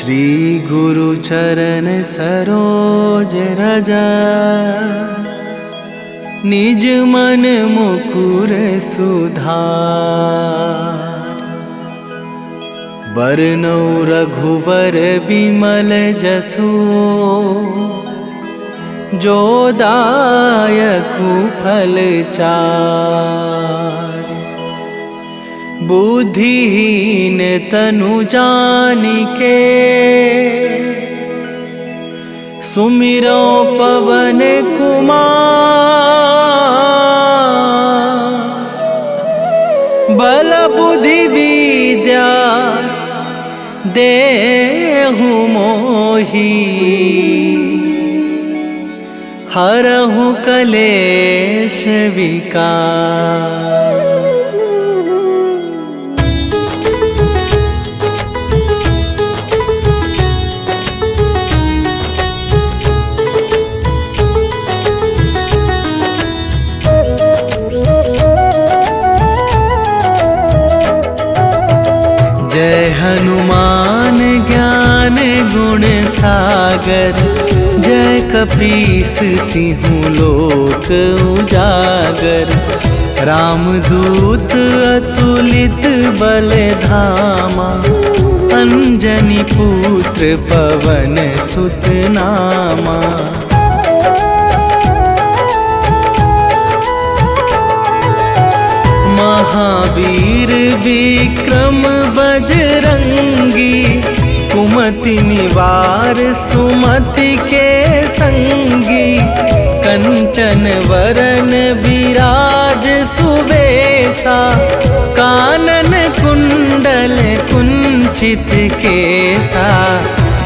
श्री गुरु चरण सरोज रज, निज मन मुकुर सुधार। बरनौ रघुबर बिमल जसु, जो दायकु फल चार। बुद्धिहीन तनु जानिके, सुमिरो पवन कुमार। बल बुद्धि विद्या देहु मोहि, हरहु कलेश विकार। जय हनुमान ज्ञान गुण सागर, जय कपीस तिहुँ लोक उजागर। रामदूत अतुलित बल धामा, अंजनी पुत्र पवन सुत नामा। महावीर विक्रम बजरंगी, कुमति निवार सुमति के संगी। कंचन वरन विराज सुबेसा, कानन कुंडल कुंचित केसा।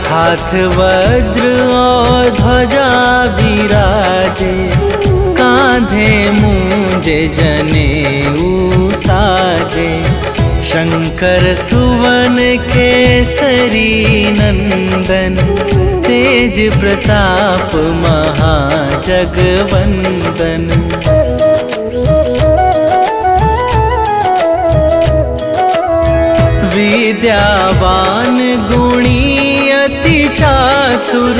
हाथ वज्र और ध्वजा विराजे, कांधे मूंज जनेऊ साजे। शंकर सुवन केसरी नंदन, तेज प्रताप महाजगवंदन। विद्यावान गुणी अति चातुर,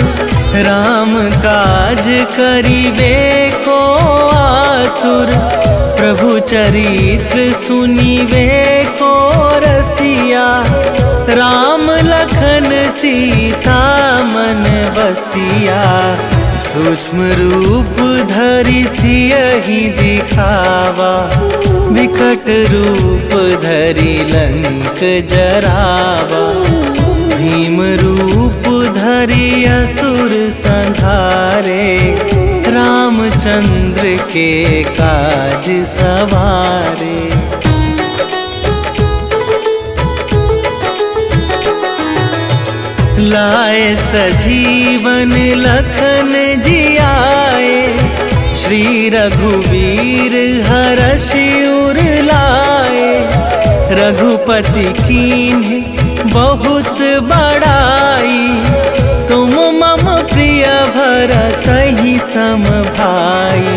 राम काज करिबे को आतुर। प्रभु चरित्र सुनिबे को रसिया, राम लखन सीता मन बसिया। सूक्ष्म रूप धरि सियहि दिखावा, विकट रूप धरि लंक जरावा। भीम रूप धरि असुर संहारे, रामचंद्र के काज सवारे। लाए सजीवन लखन जियाए, श्री रघुवीर हरषि उर लाए। रघुपति कीन्हि बहुत बड़ाई, तुम मम प्रिय भरतहि सम भाई।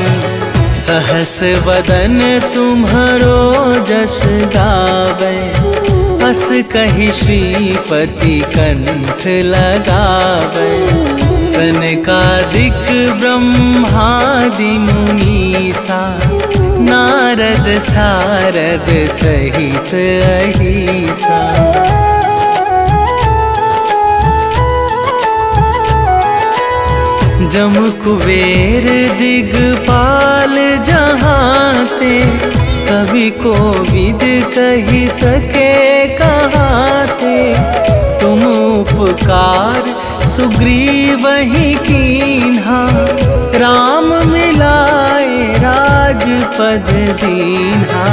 सहस वदन तुम्हरो जस गावे, अस कहि श्रीपति कंठ लगावे। सनकादिक ब्रह्मादि मुनीसा, नारद सारद सहित अहिसा। जम कुबेर दिगपाल जहाते, कवि कोविद कहि सके कहाते। तुम उपकार सुग्रीवहि कीन्हा, राम मिलाए राजपद दीन्हा।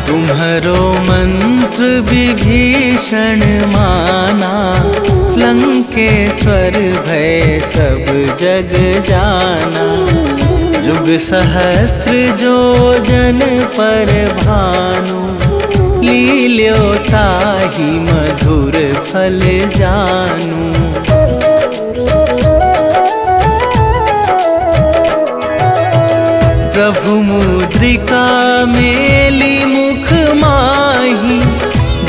तुम्हरो मंत्र विभीषण माना, लंकेश्वर भय सब जग जाना। जुग सहस्त्र जो जन पर भानु, लील्यो ताहि मधुर फल जानू। प्रभु मुद्रिका मेली मुख माही,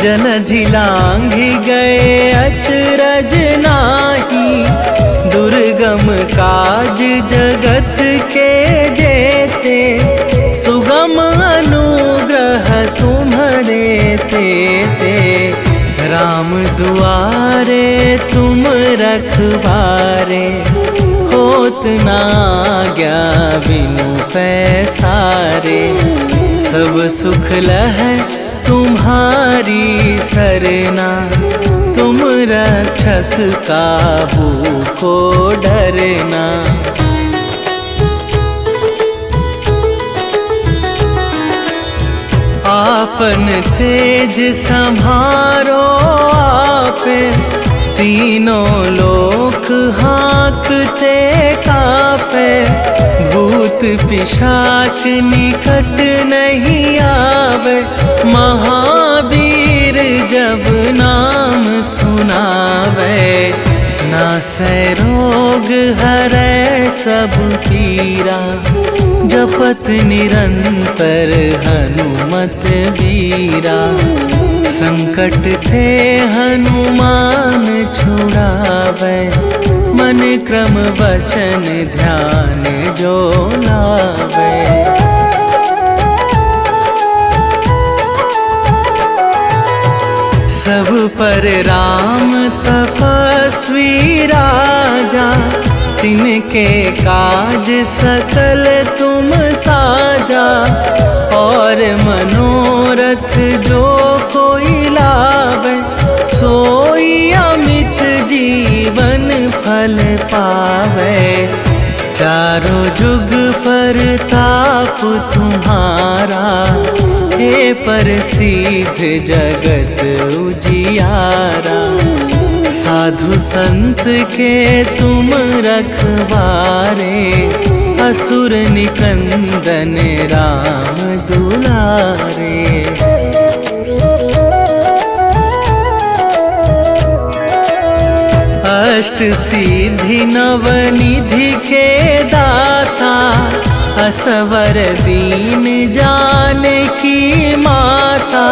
जलधि लांघि गए अचरज दुर्गम काज जगत के जेते, सुगम अनुग्रह तुम्हारे तेते। राम दुआरे तुम रखवारे, होत ना आज्ञा बिनु पैसारे। सब सुख लहै तुम्हारी सरना, तुम रक्षक काहू को डरना। आपन तेज संभारो आपे, तीनों लोक हाँकते कापे। भूत पिशाच निकट नहीं आवे, महावीर जब नाम सुनावे। नासै रोग हरै सब पीरा, जपत निरंतर हनुमत बीरा। संकट ते हनुमान छुड़ावे, मन क्रम वचन ध्यान जो लावे। सब पर राम तपस्वी राजा, तिनके काज सकल तुम साजा। और मनोरथ जो कोई लावे, सोई अमित जीवन फल पावे। चारों जुग पर ताप तुम्हारा, हे प्रसिद्ध जगत उजियारा। साधु संत के तुम रखवारे, असुर निकंदन राम दुलारे। अष्ट सिद्धि नवनिधि के दाता, असवर दीन जानकी माता।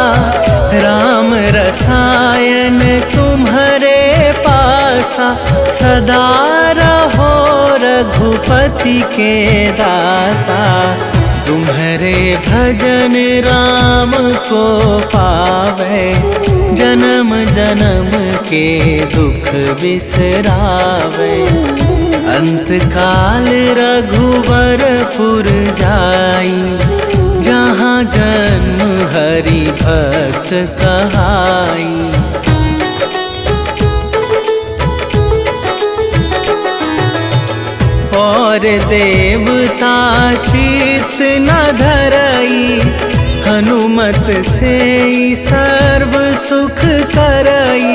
राम रसायन तुम्हारे पासा, सदा रहो रघुपति के दासा। तुम्हारे भजन राम को पावे, जन्म जन्म के दुख बिसरावे। अंत काल रघुवरपुर जाई, जहाँ जन्म हरि भक्त कहाई। और देवता चित न धरई, हनुमत से सर्व सुख करई।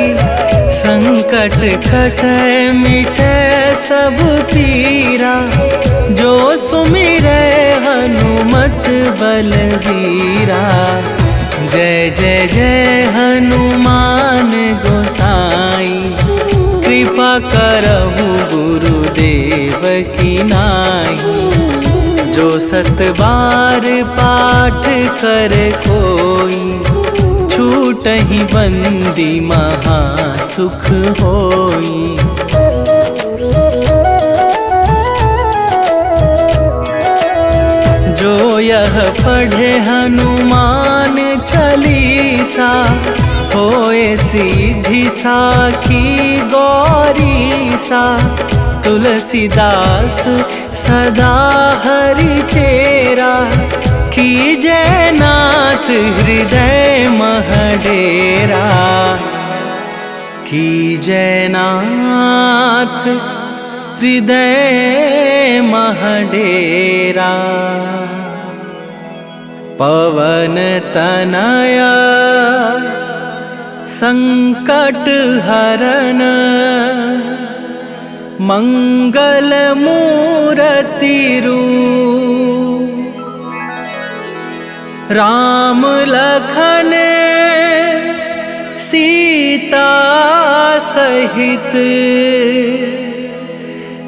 संकट कटै मिटै सब पीरा, जो सुमिरै हनुमत बलबीरा। जय जय जय हनुमान गोसाई, कृपा करहु गुरुदेव की नाई। जो सत बार पाठ कर कोई, छूटहि बंदी महा सुख होई। जो यह पढ़े हनुमान चालीसा, होए सीधी साखी गौरीसा। तुलसीदास सदा हरि चेरा, कीजै नाथ हृदय मह डेरा। कीजै नाथ हृदय मह डेरा। पवन तनया संकट हरन, मंगल मूरति रूप। राम लखन सीता सहित,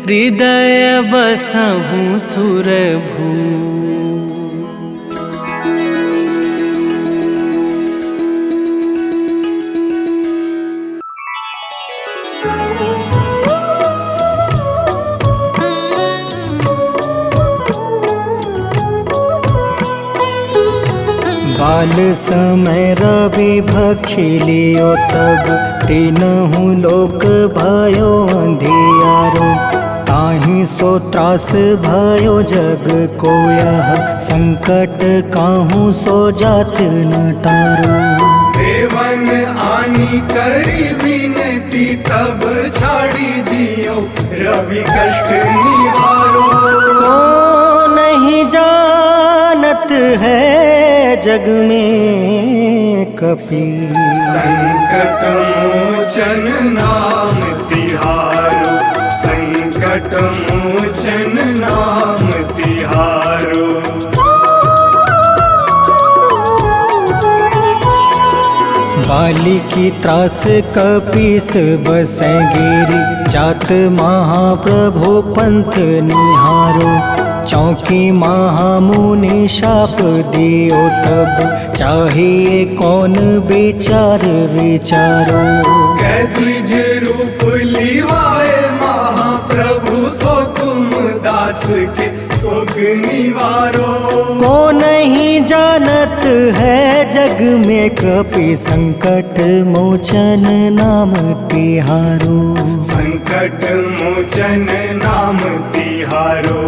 हृदय बसहु सुरभू। काल समय रवि भक्षी लियो तब तीनहु लोक भयो अंधियारो। ताहि सो त्रास भयो जग को यह संकट काहू सो जात न टारो। देवन आनी करी विनती तब छाड़ी दियो रवि कष्ट निवारो। को नहीं जानत है जग में कपि संकट मोचन नाम तिहारो। संकट मोचन नाम तिहारो। बाली की त्रास कपीस बसै गिरी। जात महाप्रभु पंथ निहारो। चौकी महामुनि शाप दियो तब चाहिए कौन विचार विचारो। कैदिज रूप लिवाए महाप्रभु सो तुम दास के सुख निवारो। को नहीं जानत है जग में कपि संकट मोचन नाम तिहारो। संकट मोचन नाम तिहारो।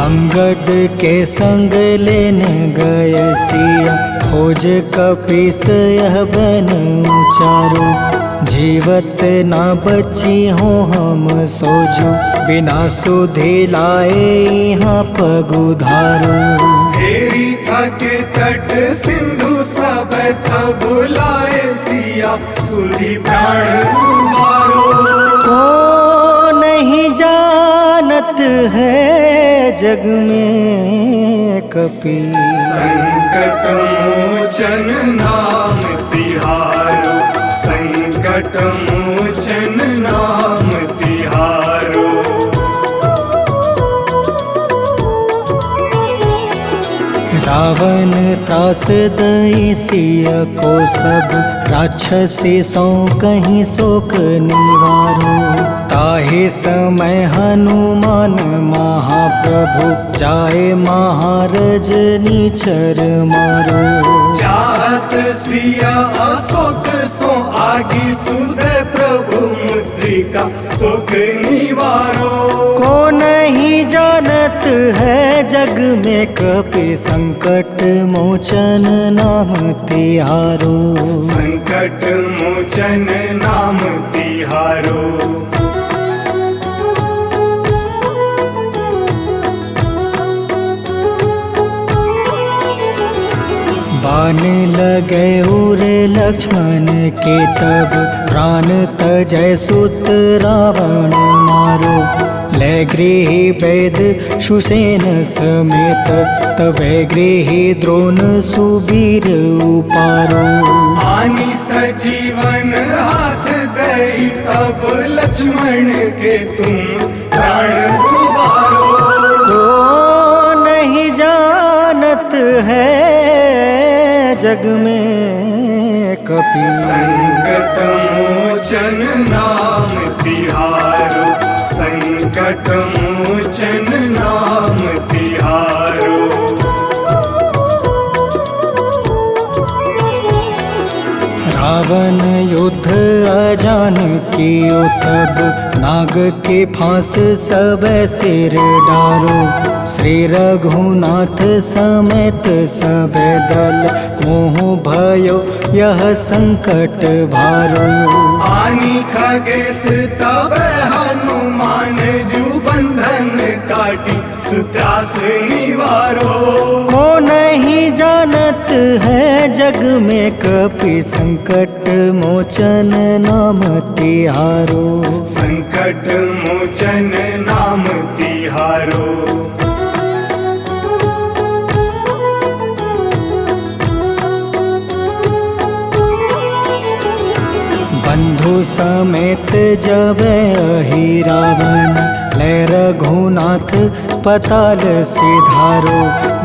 अंगद के संग लेने गए सिया। खोज कपीस यह बन उचारो। जीवत ना बची हो हम सोजो। बिना सुधि लाए यहाँ पगुधारो। हेरी थके तट सिंधु सब तब लाए सिया। सुधि प्राण उबारो। को नहीं जानत है जग में कपि संकट मोचन नाम तिहारो। संकट मोचन नाम तिहारो। रावण त्रास दई सिया को सब। राक्षसी सो कहीं शोक निवारो। ताहे समय हनुमान महाप्रभु जाए महारज नीचर मारो। चाहत सिया अशोक सो आगी सुधे प्रभु मुद्रिका सुख निवारो। को नहीं जानत है जग में कपि संकट मोचन नाम तिहारो। संकट मोचन नाम तिहारो। बाण लगे उर लक्ष्मण के तब प्राण तजय सुत रावण मारो। ले गृही वैद सुसेन समेत तबे गृही द्रोण सुबीर उपारो। आनी सजीवन हाथ गई तब लक्ष्मण के तुम प्राण उबारो। को नहीं जानत है जग में कपि संकट मोचन नाम तिहारो। संकट मोचन नाम तिहारो। रावण युद्ध अजान कियो तब नाग के फांस सब सिर डारो। श्री रघुनाथ समेत सब दल मोह भयो यह संकट भारो। आनी खगेश तब हनुमान जू बंधन काटी सुत्रास निवारो। को नहीं जानत है जग में कपि संकट मोचन नाम तिहारो। संकट मोचन नाम तिहारो। बंधु समेत जब अहि रावण, ले रघुनाथ पताल सिधारो।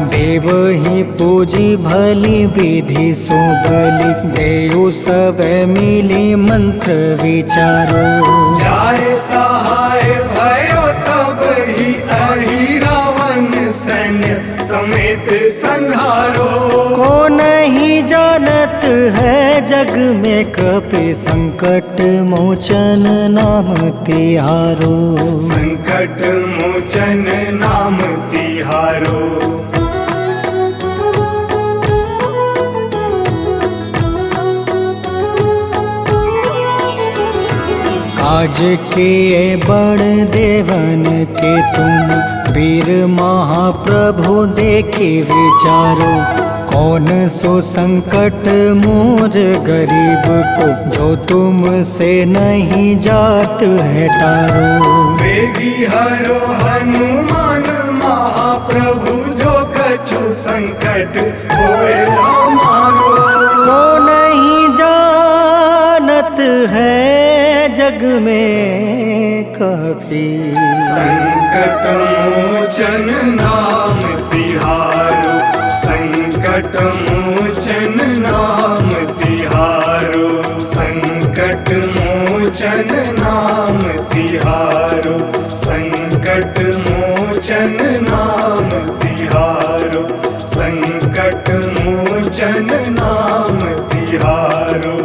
देव ही पूजी भली विधि सो बलि, देव सब मिली मंत्र विचारो। जाय सहाय भयो तब ही अहि रावण सैन्य समेत संहारो। को नहीं जानत है जग में कपि संकट मोचन नाम तिहारो। संकट मोचन नाम तिहारो। काज किए बड़ देवन के तुम, वीर महाप्रभु देखी विचारो। कौन सो संकट मोर गरीब को, जो तुम से नहीं जात है टारो। वेगी हरो हनुमान महाप्रभु, जो कछु संकट होए हमारो। को नहीं जानत है जग में कपि, संकट मोचन नाम तिहारो। संकट मोचन नाम तिहारो। संकट मोचन नाम तिहारो। संकट मोचन नाम तिहारो। संकट मोचन नाम तिहारो।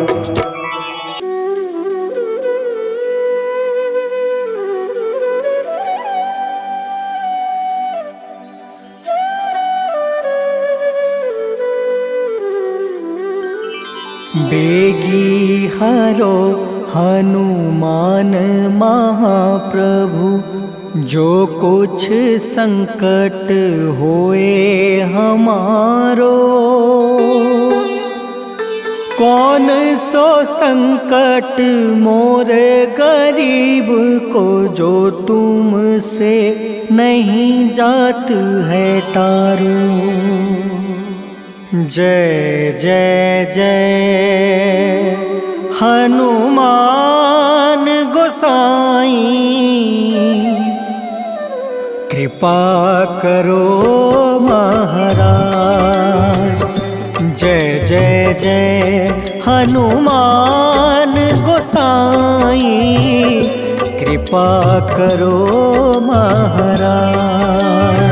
बेगी हरो हनुमान महाप्रभु, जो कुछ संकट होए हमारो। कौन सो संकट मोर गरीब को, जो तुम से नहीं जात है टारो। जय जय जय हनुमान गोसाई, कृपा करो महाराज। जय जय जय हनुमान गोसाई, कृपा करो महाराज।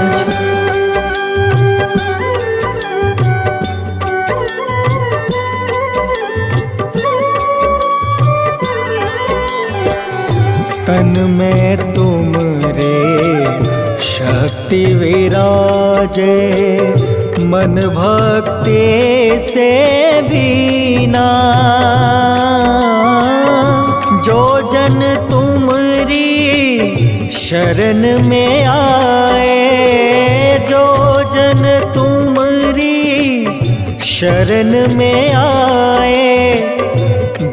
तन में तुम रे शक्ति विराजे, मन भक्ति से बीना। जो जन तुमरी शरण में आए, जो जन तुमरी शरण में आए,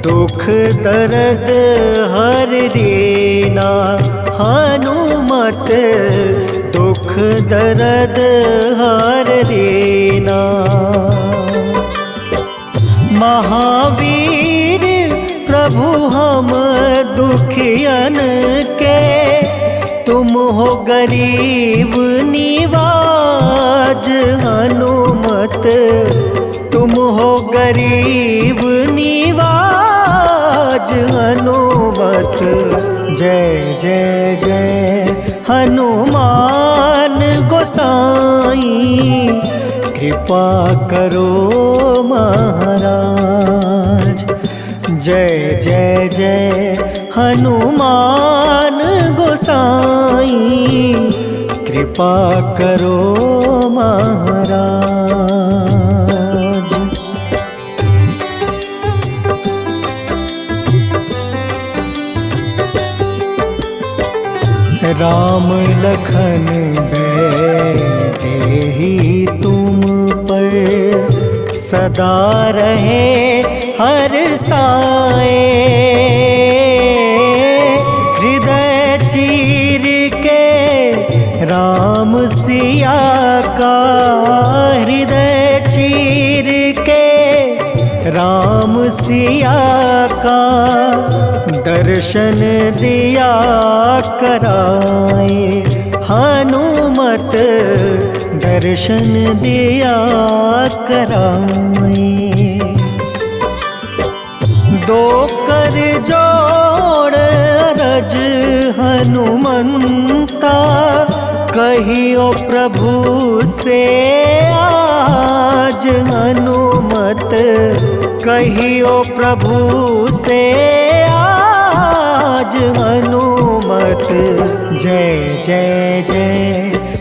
दुख दर्द हर रीना। हनुमत दुख दर्द हर रीना। महावीर प्रभु हम दुखियन के, तुम हो गरीब निवाज। हनुमत तुम हो गरीब निवाज। हनुमत जय जय जय हनुमान गोसाई, कृपा करो महाराज। जय जय जय हनुमान गोसाई, कृपा करो महाराज। राम लखन देहि तुम पर, सदा रहे हर साए। हृदय चीर के राम सिया का, हृदय चीर के राम सिया का, दर्शन दिया कराए हनुमत, दर्शन दिया कराए। दो कर जोड़ अरज हनुमंता, कहियो प्रभु से आज हनुमत, कहियो प्रभु से आज हनुमत। जय जय जय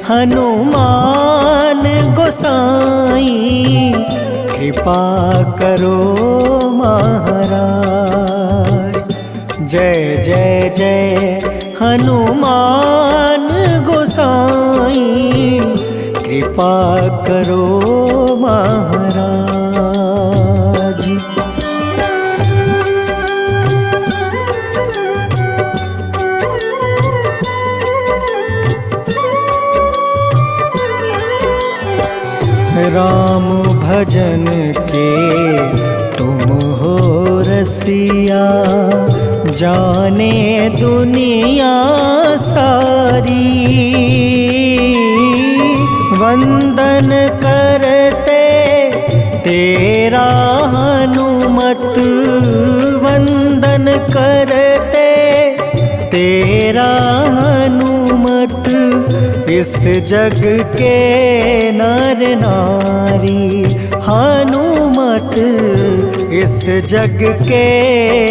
हनुमान गोसाई, कृपा करो महाराज। जय जय जय हनुमान गोसाई, कृपा करो महाराज। राम भजन के तुम हो रसिया, जाने दुनिया सारी। वंदन करते तेरा हनुमत, वंदन करते तेरा हनुमत। इस जग के नर नारी हनुमत, इस जग के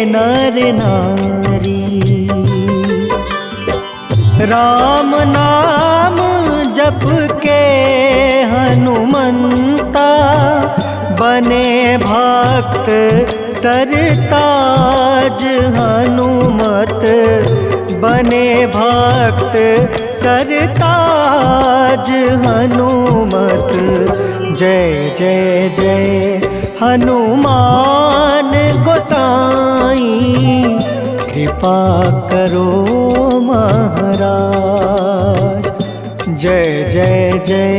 नर नारी। राम नाम जप के हनुमंता, बने भक्त सरताज हनुमत, बने भक्त सरताज हनुमत। जय जय जय हनुमान गोसाई, कृपा करो महाराज। जय जय जय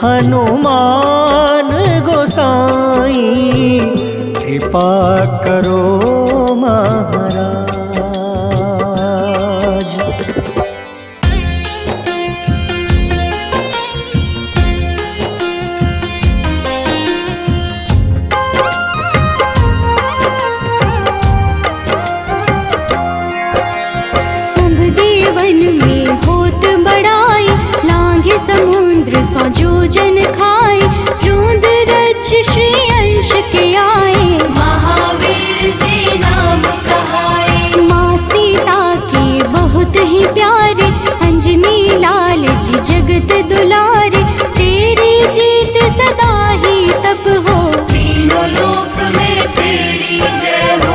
हनुमान गोसाई, कृपा करो महाराज। समुद्र सौ जोजन खाए, रोंद रज श्री अंश के आए। महावीर जी नाम कहाए, माँ सीता के बहुत ही प्यारे, अंजनी लाल जी जगत दुलारे। तेरी जीत सदा ही तब हो, तीनों लोक में तेरी जय हो।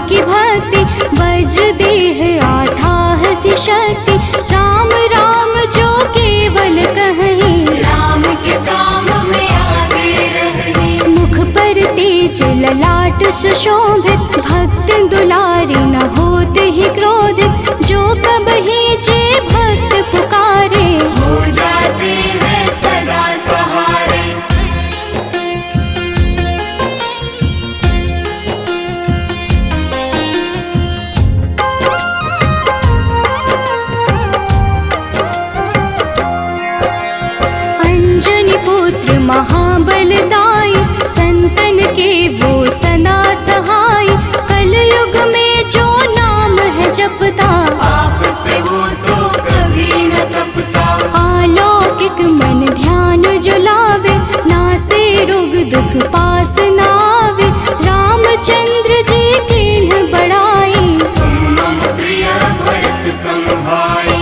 की भक्ति बज देह आठाह सी शक्ति। राम राम जो केवल कहें, राम के काम में आगे रहें। मुख पर तेज ललाट सुशोभित, भक्त दुलारे न होत ही क्रोधित। जो कबहि जे भक्त पुकारे, हो जाते हैं सदा सहारे। महाबलदाई, संतन के वो सदा सहाय। कलयुग में जो नाम है जपता, पाप से वो तो कभी न तपता। अलौकिक मन ध्यान जो लावे, नासे रोग दुख पास न आवे। रामचंद्र जी किन्ह बड़ाई, तुम मम प्रिय भरत सम भाई।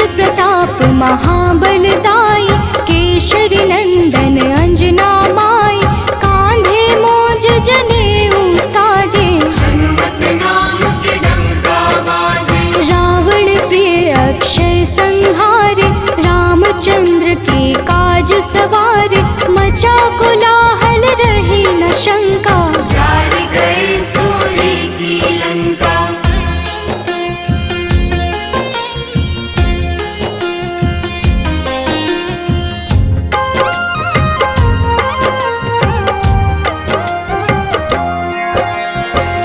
प्रताप महाबलदाई, केशरी नंदन अंजना माई। कांधे मोज जनेऊ साजे, हनुमत नाम के डंका बाजे। रामचंद्र के काज सवारे, मचा कोलाहल रही न शंका, जार गए सूर्य की लंका।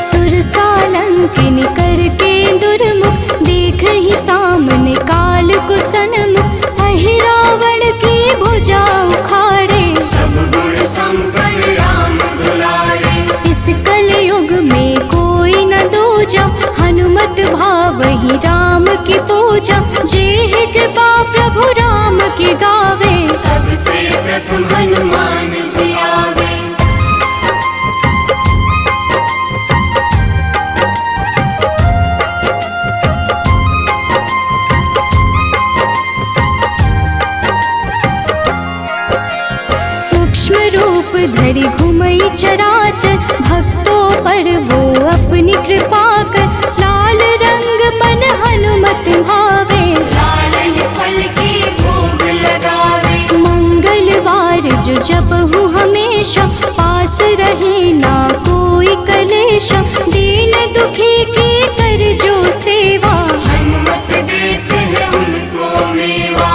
सुरसालंकिनी करके दुर्मुख, देख ही सामने काल को सन्मुख, अहि रावण की भुजा उखाड़े, सब गुण संपन्न राम दुलारे। इस कलयुग में कोई न दूजा, हनुमत भावहि राम की पूजा, जेहि कृपा प्रभु राम की गावे, सबसे प्रथम हनुमान जी आवे। सूक्ष्म रूप धरि घुमई चराचर, भक्तों पर वो अपनी कृपा कर, लाल रंग मन हनुमत भावे, लाल ही फल की भोग लगावे। मंगलवार जो जपहु हमेशा, पास रहे ना कोई कलेशा, दीन दुखी की कर जो सेवा, हनुमत देते हैं उनको मेवा।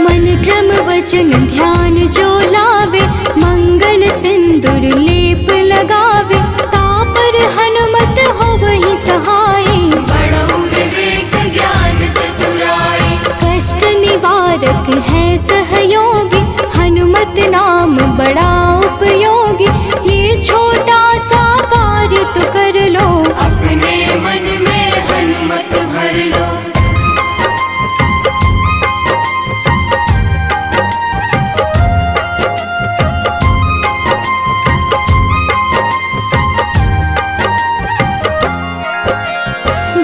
मन क्रम वचन ध्यान जो लावे, मंगल सिंदूर लेप लगावे, तापर हनुमत हो वही सहाय, बड़ो विवेक ज्ञान चतुराई। कष्ट निवारक है सहयोगी, हनुमत नाम बड़ा उपयोगी, ये छोटा सा कार्य तो कर लो, अपने मन में हनुमत भर लो।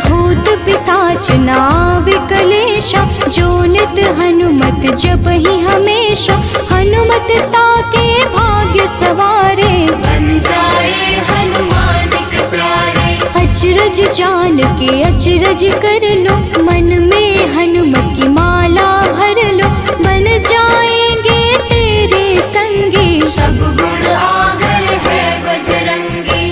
भूत पिशाच नाव कलेशा, जो नित हनुमत जप ही हमेशा, हनुमत ताके भाग्य सवारे, बन जाए हनुमान के प्यारे। अचरज जान के अचरज कर लो, मन में हनुमत की माला भर लो, बन जाएंगे तेरे संगी, सब गुण आगर है बजरंगी।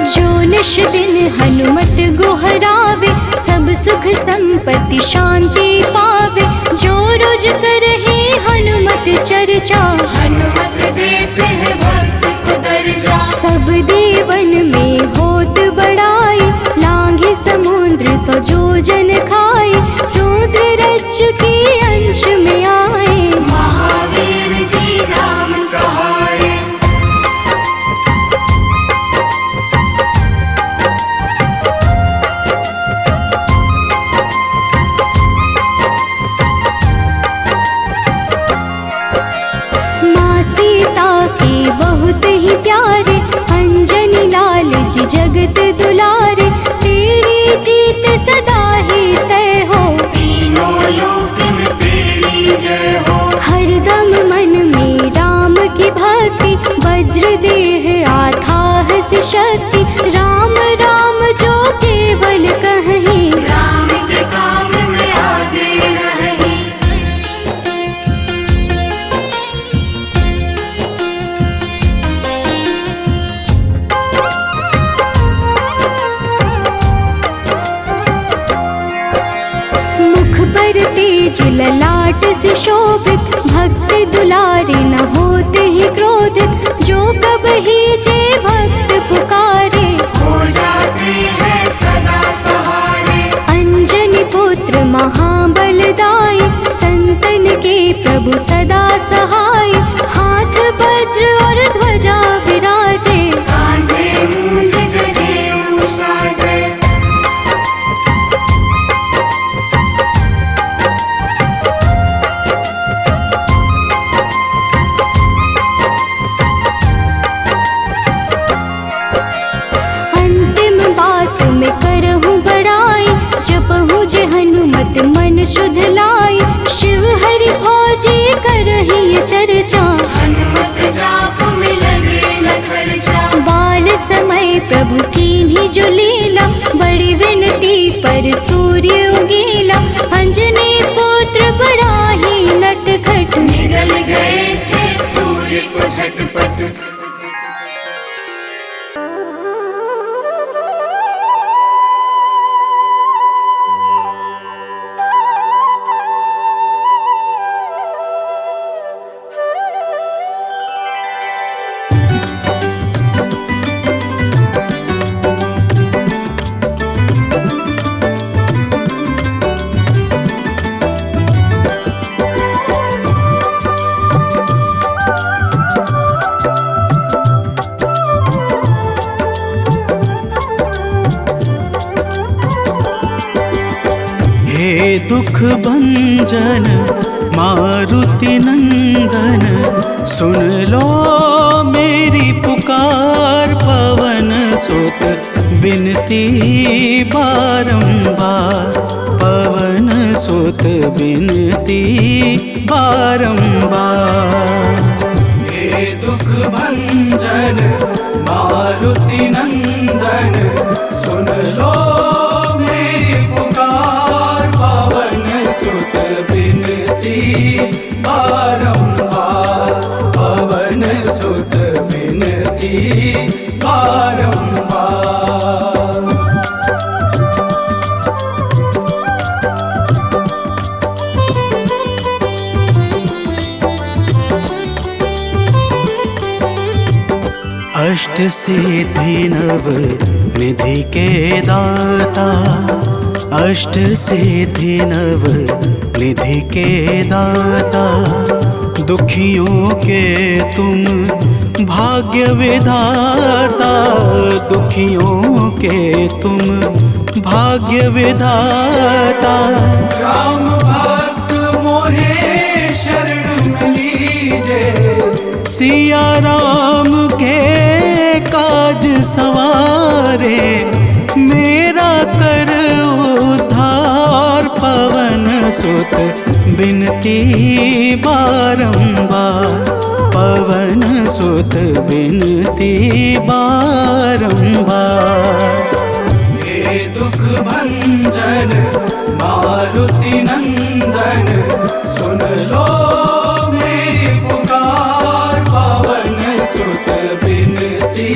जो निश दिन हनुमत गोहरावे, सब सुख संपत्ति शांति पावे, जो रोज करहे हनुमत चर्चा, हनुमत देते हैं भक्त को दर्जा। सब देवन में होत बड़ाई, लांघे समुद्र सो जो जन खाए, रुद्र रज की अंश में आए, महावीर जी नाम कहाए। माँ सीता के बहुत ही प्यारे, अंजनी लाल जी जगत दुलारे, तेरी जीत सदा ही तय हो, तीनों लोक में तेरी जय हो। हरदम मन में राम की भक्ति, वज्र देह आथाह से शक्ति, राम राम जो केवल कहीं, राम के काम में आगे रही। मुख पर तेज ललाट से शोभित, भक्त दुलारे न होते ही क्रोधित, जो कब ही जे भक्त पुकारे, हो जाते हैं सदा सहारे। अंजनी पुत्र महाबलदाई, संतन के प्रभु सदा सहाय, हाथ वज्र और ध्वजा विराजे, कांधे मूंज जनेऊ साजे। नित मन शुद्ध लाई, शिव हरि भोजी करही चर्चा। हनुमत जाप में लगे न खर्चा, बाल समय प्रभु कीन्ही जो लीला, बड़ी विनती पर सूर्य उगीला। अंजनी पुत्र बड़ा ही नटखट, निगल गए थे सूर्य को झटपट। हे दुख भंजन मारुति नंदन, सुन लो मेरी पुकार। पवन सुत बिनती बारंबार, पवन सुत बिनती बारंबार। हे दुख भंजन मारुति नंदन, सुन लो मेरी पुकार। पवन सुत बिनती बारंबार, पवन सुत बिनती बारंबार। अष्ट सिद्धि नव निधि के दाता, अष्ट सिद्धि नव निधि के दाता। दुखियों के तुम भाग्य विधाता, दुखियों के तुम भाग्य विधाता। राम भक्त मोहे शरण लीजे, सिया राम के काज सवारे। मेरा कर उद्धार, पवन सुत बिनती बारंबार, पवन सुत बिनती बारंबार। हे दुख भंजन मारुति नंदन, सुन लो मेरी पुकार। पवन सुत बिनती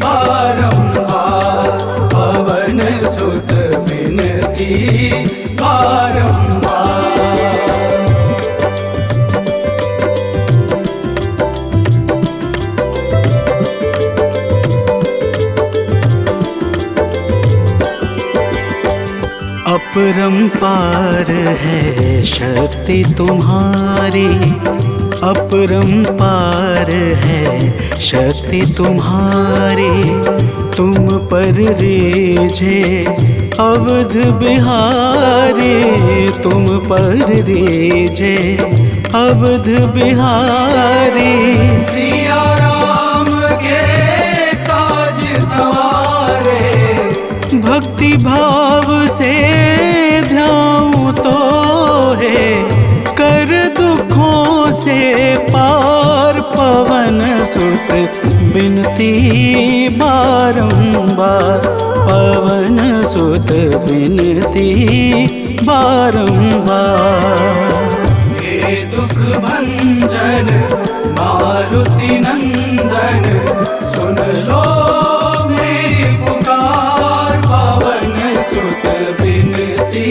बारंबार, पवन सुत बिनती बारंबार। अपरंपार है शक्ति तुम्हारी, अपरंपार है शक्ति तुम्हारी। तुम पर रीझे अवध बिहारी, तुम पर रीझे अवध बिहारी। सिया राम के काज सवारे, भक्ति भाव से ध्याऊं तो है, कर दुखों से पार। पवन सुत बिनती बारंबार, पवन सुत बिनती बारंबार। हे दुख भंजन मारुति नंदन, सुन लो मेरी पुकार। पवन सुत बिनती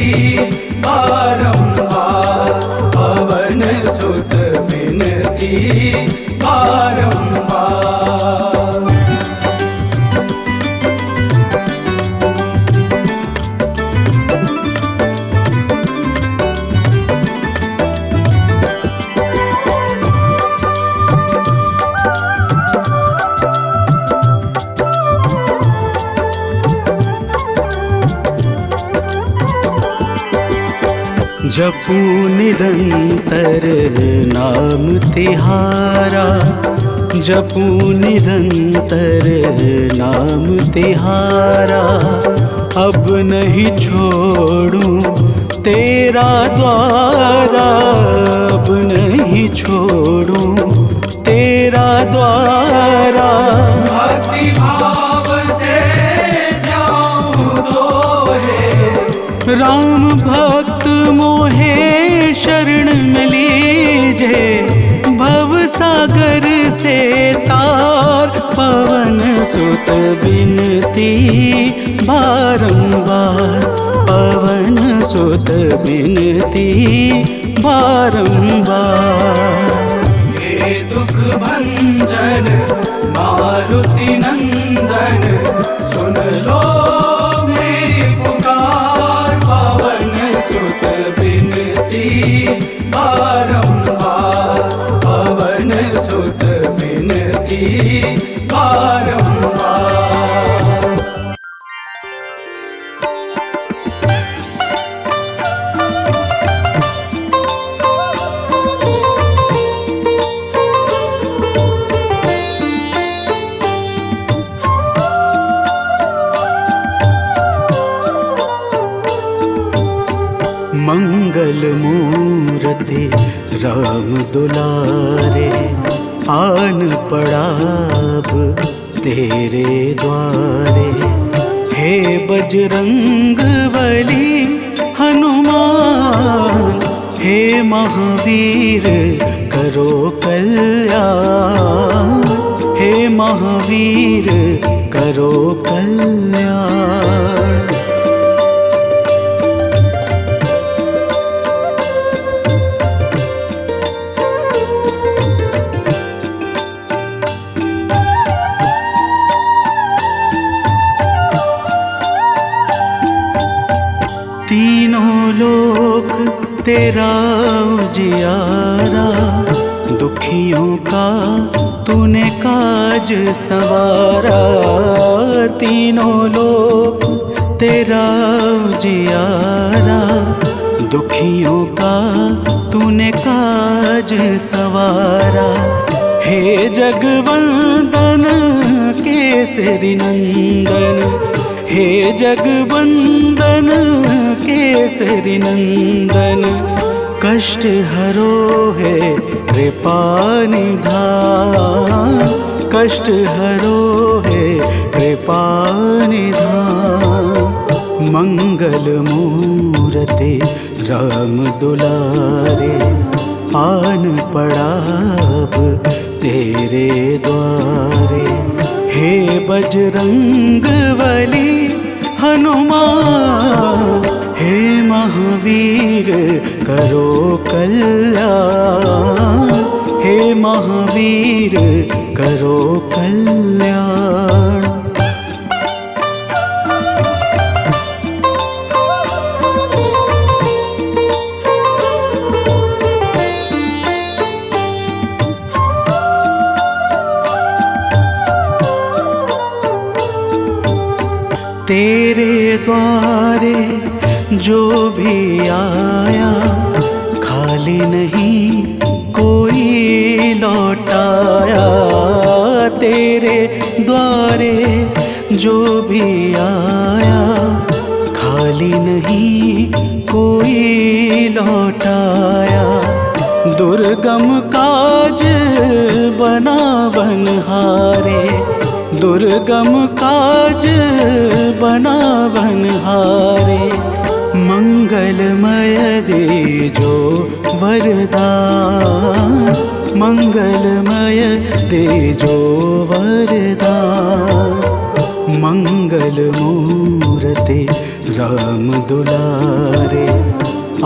बारंबार, पवन सुत बिनती बारंबार। जपू निरंतर नाम तिहारा, जपू निरंतर नाम तिहारा। अब नहीं छोड़ूं तेरा द्वारा अब नहीं छोड़ूं, तेरा द्वारा भक्ति भाव से जाऊं दोहे। राम भक्त मोहे शरण में लीजे, भव सागर से तार पवन सुत बिनती बारंबार, पवन सुत बिनती बारंबार। हे दुख भंजन मारुति नंदन, सुन लो मेरी पुकार, पवन सुत बिनती बारंबार, पवन सुत बिनती बारंबार। मंगल मूर्ति राम दुलारे, आन पड़ा अब तेरे द्वारे। हे बजरंग बली हनुमान, हे महावीर करो कल्याण, हे महावीर करो कल्याण। तीनों लोक तेरा उजियारा, दुखियों का तूने काज संवारा। तीनों लोक तेरा उजियारा, दुखियों का तूने काज संवारा। हे जगवंदन केसरी नंदन, हे जगवंदन केसरी नंदन, कष्ट हरो है कृपा निधान, कष्ट हरो है कृपा निधान। मंगल मूर्ति राम दुलारे, आन पड़ा अब तेरे द्वारे। हे बजरंग बली हनुमान, हे महावीर करो कल्याण, हे महावीर करो कल्याण। तेरे द्वारे जो भी आया, खाली नहीं कोई लौटाया। तेरे द्वारे जो भी आया, खाली नहीं कोई लौटाया। दुर्गम काज बना बनहारे, दुर्गम काज बना बनहारे। मंगलमय दे जो वरदान, मंगलमय दे जो वरदान। मंगल मूर्ति राम दुलारे,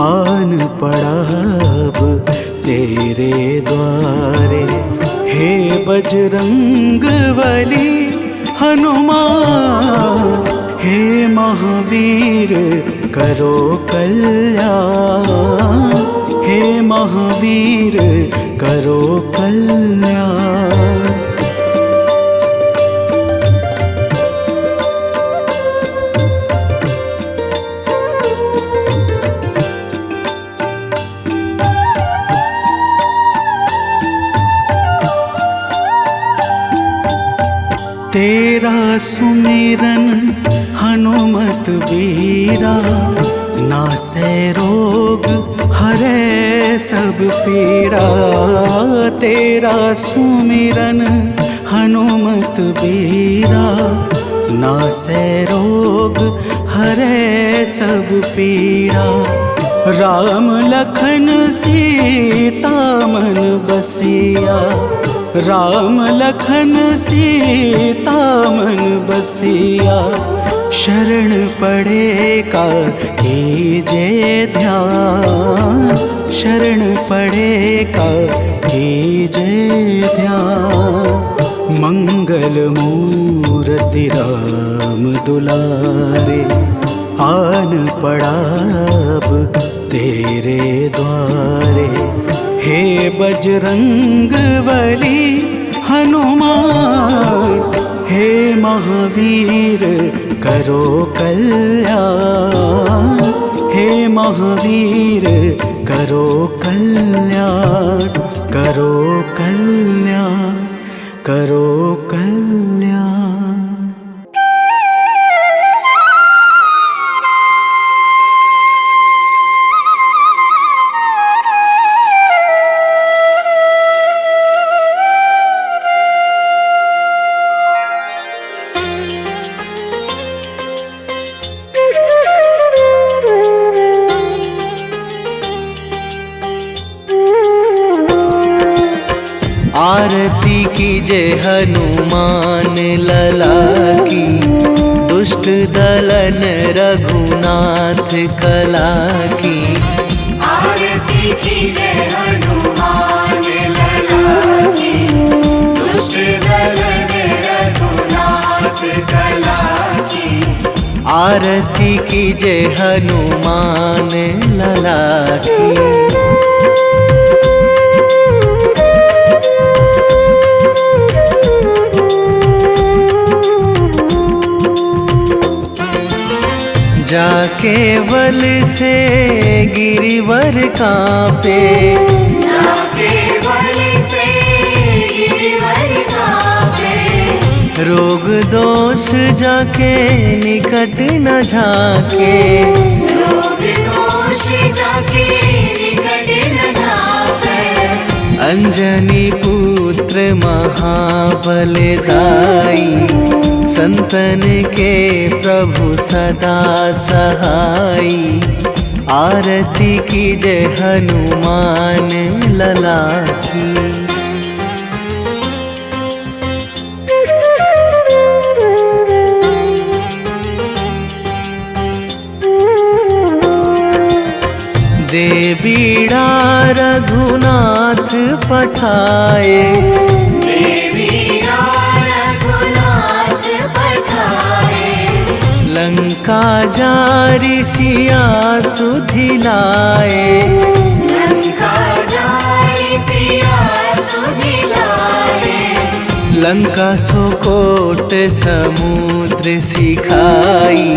आन पड़ा अब तेरे द्वारे। हे बजरंग बली हनुमान, हे महावीर करो कल्याण, हे महावीर करो कल्याण। तेरा सुमिरन हनुमत बीरा, नासै रोग हरे सब पीड़ा, तेरा सुमिरन हनुमत बीरा। नासै रोग हरे सब पीड़ा, राम लखन सीता मन बसिया। राम लखन सीता मन बसिया, शरण पड़े का कीजे ध्यान। शरण पड़े का कीजे ध्यान। मंगल मूर्ति राम दुलारे, आन पड़ा अब तेरे द्वारे। हे बजरंग बली हनुमान, हे महावीर करो कल्याण। हे महावीर करो कल्याण, करो कल्याण, करो कल्याण। आरती कीजे हनुमान लला की, दुष्ट दलन रघुनाथ कला की। आरती कीजे हनुमान लला की, दुष्ट दलन रघुनाथ कला की। आरती कीजे हनुमान लला की। जाके बल से गिरिवर कांपे, जाके बल से गिरिवर कांपे। रोग दोष जाके निकट न झाके। रोग दोष जाके निकट न झाके। अंजनी पुत्र महाबलदाई, संतन के प्रभु सदा सहाई। आरती कीजे हनुमान लला की। दे बीड़ा रघुनाथ पठाए, लंका जारी सिया सुधिलाए। लंका जारी सिया सुधिलाए। लंका सुकोट समुद्र सिखाई,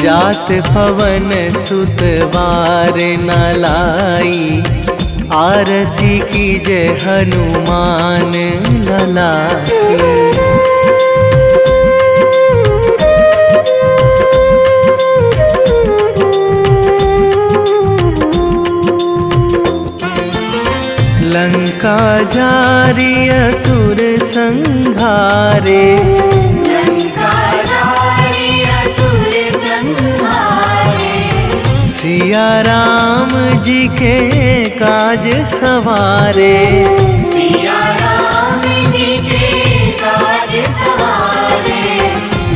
जात पवन सुत वार न लाई। आरती कीजे हनुमान लला की। लंका जारी असुर संहारे, लंका जारी असुर संहारे। सिया राम जी के काज सवारे। सिया राम जी के काज सवारे।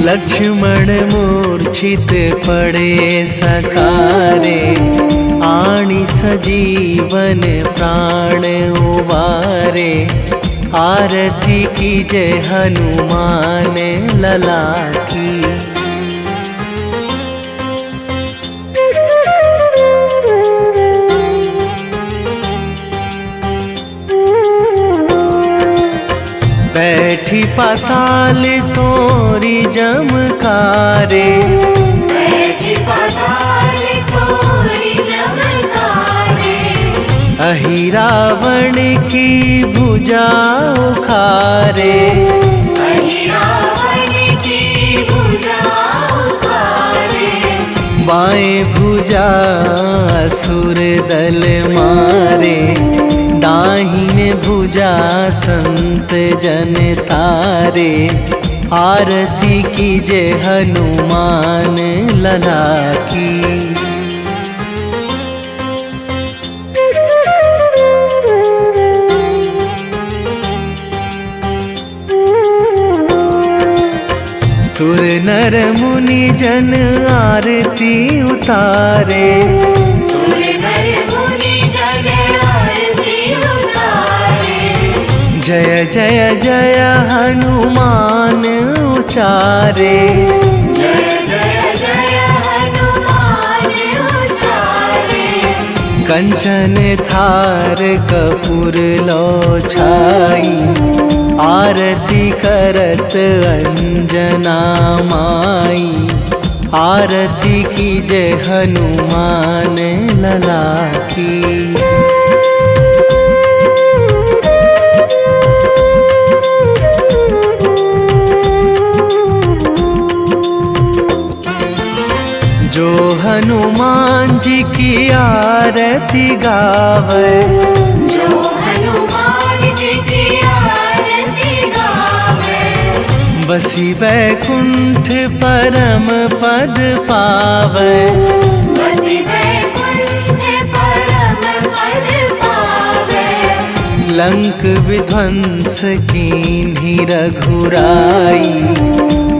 लक्ष्मण मूर्छित पड़े सकारे, आणी सजीवन प्राण उबारे। आरती कीजे हनुमान लला की। बैठी पाताल तोरी जमकारे, बैठी पाताल तोरी जमकारे। अहि रावण की भुजा उखारे, अहि रावण की भुजा उखारे। बाएं बाएं भुजा असुर दल मारे, दाहिने भुजा संत जन तारे। आरती कीजे हनुमान लला की। सुर नर मुनि जन आरती उतारे, सुर नर मुनि जन आरती उतारे। जय जय जय हनुमान उचारे, जय जय जय हनुमान उचारे। कंचन थार कपूर लो छाई, आरती करत अंजना माई। आरती कीजे हनुमान लला की। जो हनुमान जी की आरती गावे, जो हनुमान जी की आरती गावे। बसी वैकुंठ परम पद पावे, बसी वैकुंठ परम पद पावे। लंक विध्वंस कीन्ही रघुराई,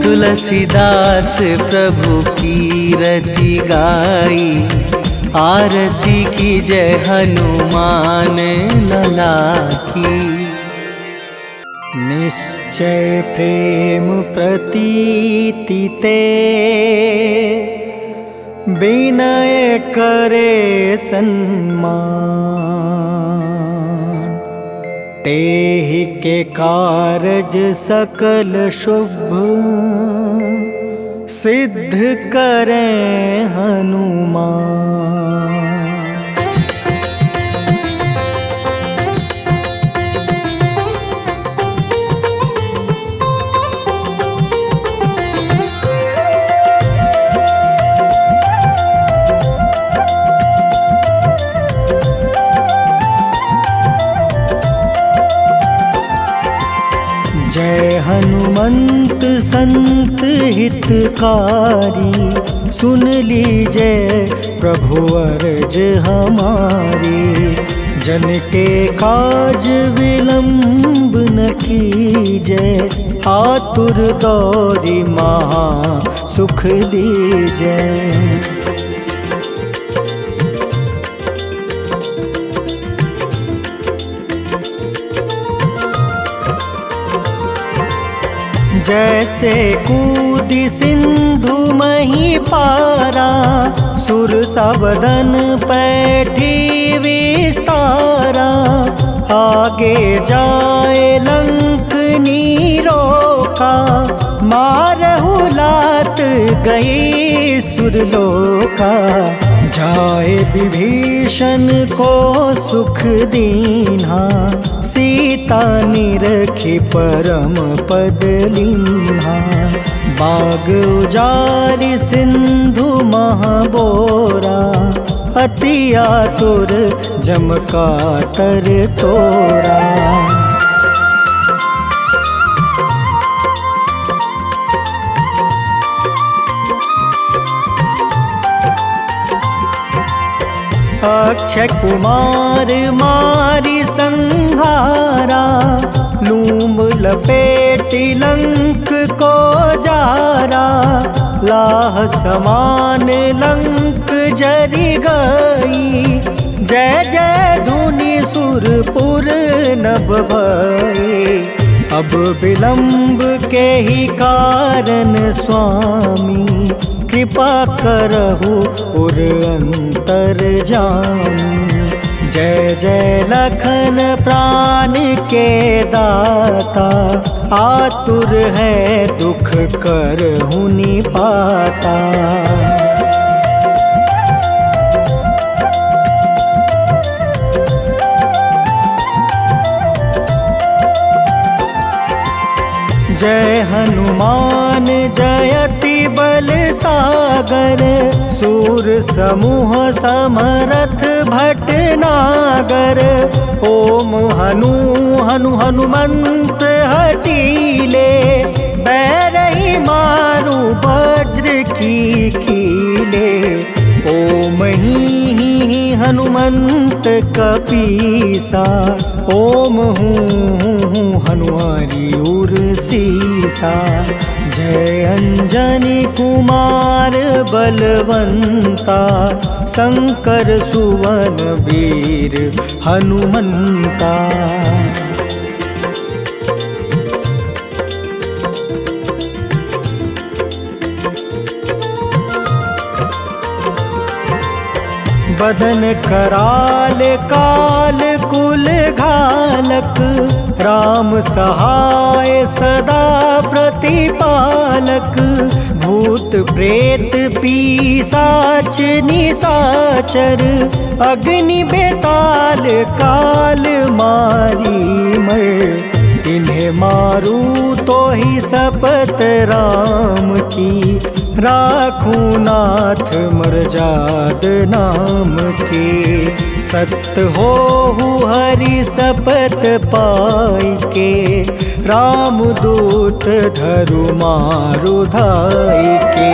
तुलसीदास प्रभु की रति गाई। आरती कीजे हनुमान लला की। निश्चय प्रेम प्रतीति ते, विनय करे सन्मान। तेहि के कारज सकल शुभ, सिद्ध करें हनुमान। जय हनुमंत संत हितकारी, सुन लीजय प्रभु अर्ज हमारी। जन के काज विलंब न कीजय, आतुर दौरी महा सुख दीजय। जैसे कूदी सिंधु मही पारा, सुर सबदन पैठी विस्तारा। आगे जाए लंक नीरोका, मारहु लात गई सुरलोका। जाए विभीषण को सुख दीन्हा, सीता निरखी परम पद लीन्हा। बाग उजारि सिंधु महाबोरा, अति आतुर जम कातर तोरा। अक्षय कुमार मारी संहारा, लूम लपेटी लंक को जारा। लाह समान लंक जरी गई, जय जय धुनि सुरपुर नभ भई। अब विलंब के ही कारण स्वामी, कृपा करहु उर अंतर जामी। जय जय लखन प्राण के दाता, आतुर है दुख करहु निपाता। जय हनुमान जयति बल सागर, सूर समूह समरथ भटनागर। ओम हनु हनु हनुमंत हटीले, बैरही मारू वज्र की कीले। ओम ही हनुमंत कपीसा, ओम हूँ हनुमारी उर सीसा। जय अंजनी कुमार बलवंता, शंकर सुवन वीर हनुमंता। बदन कराल काल कुल घालक, राम सहाय सदा प्रतिपालक। भूत प्रेत पिशाच निशाचर, अग्नि बेताल काल मारी मर। इन्हें मारू तो ही शपथ राम की, राखूं नाथ मर्जाद नाम के। सत्य हो हरि शपथ पाई के, राम दूत धरु मारु धाई के।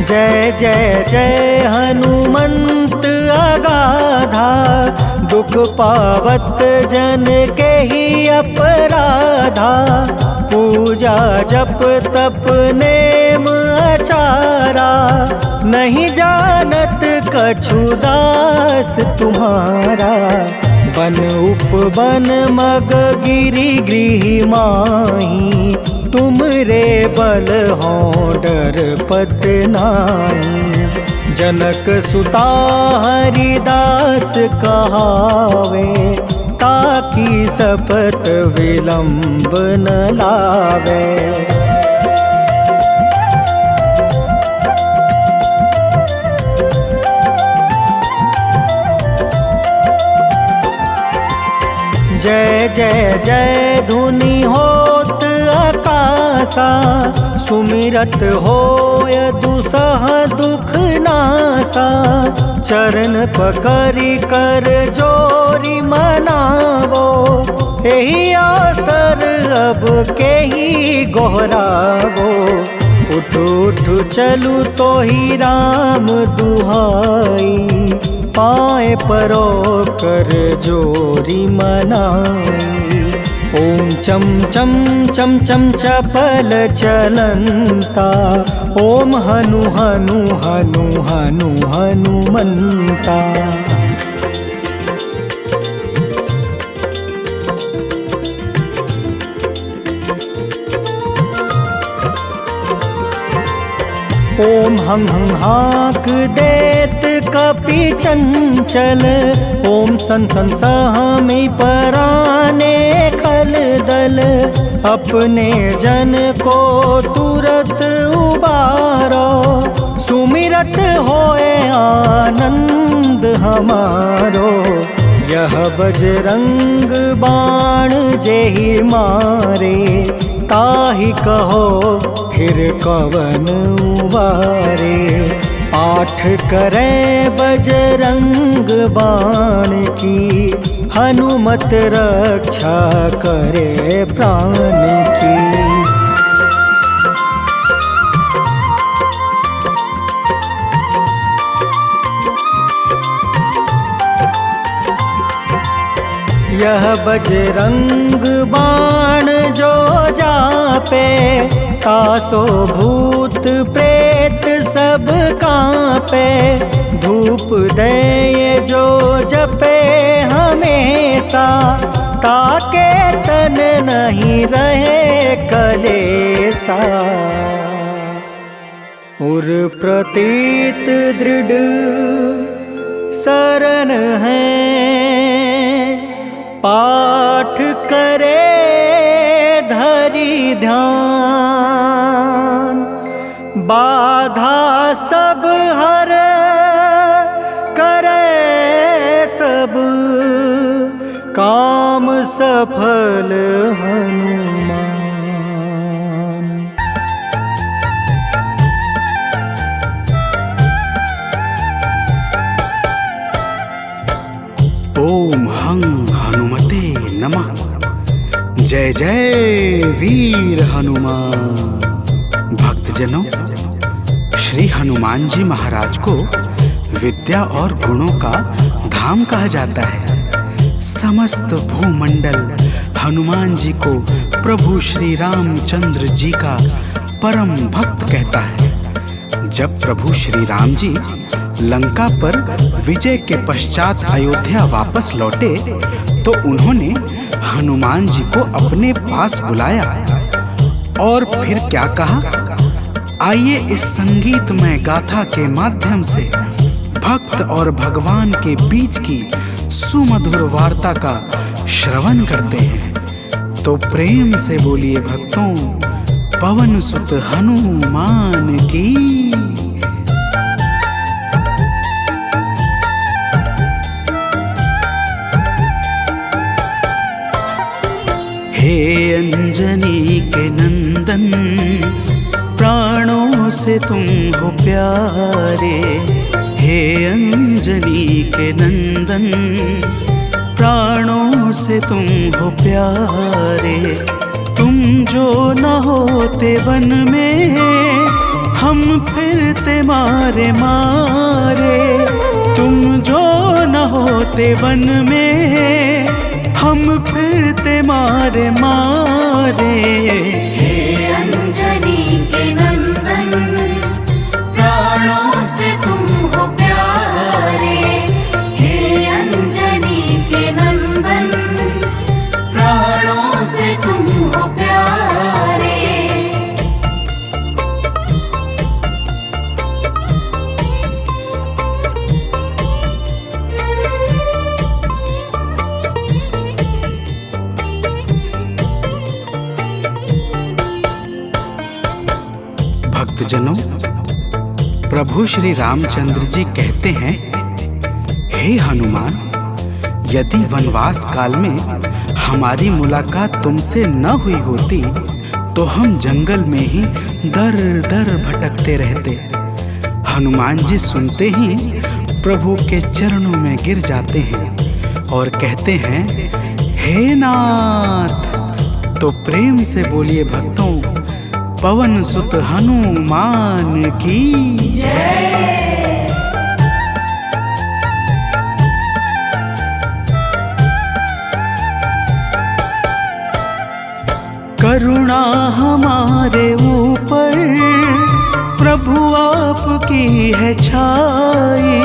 जय जय जय हनुमंत अगाधा, दुख पावत जन के ही अपराधा। पूजा जप तप नेम आचारा, नहीं जानत कछु दास तुम्हारा। बन उपवन मग गिरि गृह माही, तुम रे बल हो डर पत नाई। जनक सुता हरिदास कहावे, ताकि शपथ विलंब न लावे। जय जय जय धुनि होत आकाशा, सुमिरत होय दुसह दुख नासा। चरण पकड़ि कर जोरी मनावो, एही आसर अब के ही गोहरावो। उठ उठ चलू तो ही राम दुहाई, पाए परो कर जोरी मनाई। ओम चम चम चम चम चपल चलंता, ओम हनु हनु हनु हनु हनुमंता। ओम हं हं हाक देत कपि चंचल, ओम सन सन सहमी पराने खल दल। अपने जन को तुरत उबारो, सुमिरत होए आनंद हमारो। यह बजरंग बाण जेहि मारे, ताहि कहो फिर कवन उबारे। पाठ करें बजरंग बाण की, हनुमत रक्षा करे प्राण की। यह बजरंग बाण जो जापे, तासो भूत प्रेत सब कांपे। धूप दे जो जपे हमेशा, ताके तन नहीं रहे कलेसा। उर प्रतीत दृढ़ शरण है, पाठ करे धरि ध्यान। बाधा सब सफल हनुमान। ओम हं हनुमते नमः। जय जय वीर हनुमान। भक्तजनों, श्री हनुमान जी महाराज को विद्या और गुणों का धाम कहा जाता है। समस्त भूमंडल हनुमान जी को प्रभु श्री रामचंद्र जी का परम भक्त कहता है। जब प्रभु श्री राम जी लंका पर विजय के पश्चात अयोध्या वापस लौटे तो उन्होंने हनुमान जी को अपने पास बुलाया और फिर क्या कहा, आइए इस संगीतमय गाथा के माध्यम से भक्त और भगवान के बीच की सुमधुर वार्ता का श्रवण करते हैं। तो प्रेम से बोलिए भक्तों, पवन सुत हनुमान की। हे अंजनी के नंदन, प्राणों से तुम हो प्यारे। हे अंजनी के नंदन, प्राणों से तुम हो प्यारे। तुम जो न होते वन में, हम फिरते मारे मारे। तुम जो न होते वन में, हम फिरते मारे मारे। हे अंजनी के नंदन, प्राणों से तुम हो प्यारे। हे अंजनी के नंदन, प्राणों से तुम हो प्यारे। भक्तजनों, प्रभु श्री रामचंद्र जी कहते हैं, हे हनुमान, यदि वनवास काल में हमारी मुलाकात तुमसे न हुई होती तो हम जंगल में ही दर दर भटकते रहते। हनुमान जी सुनते ही प्रभु के चरणों में गिर जाते हैं और कहते हैं, हे नाथ। तो प्रेम से बोलिए भक्तों, पवन सुत हनुमान की जय। करुणा हमारे ऊपर प्रभु आपकी है छाई।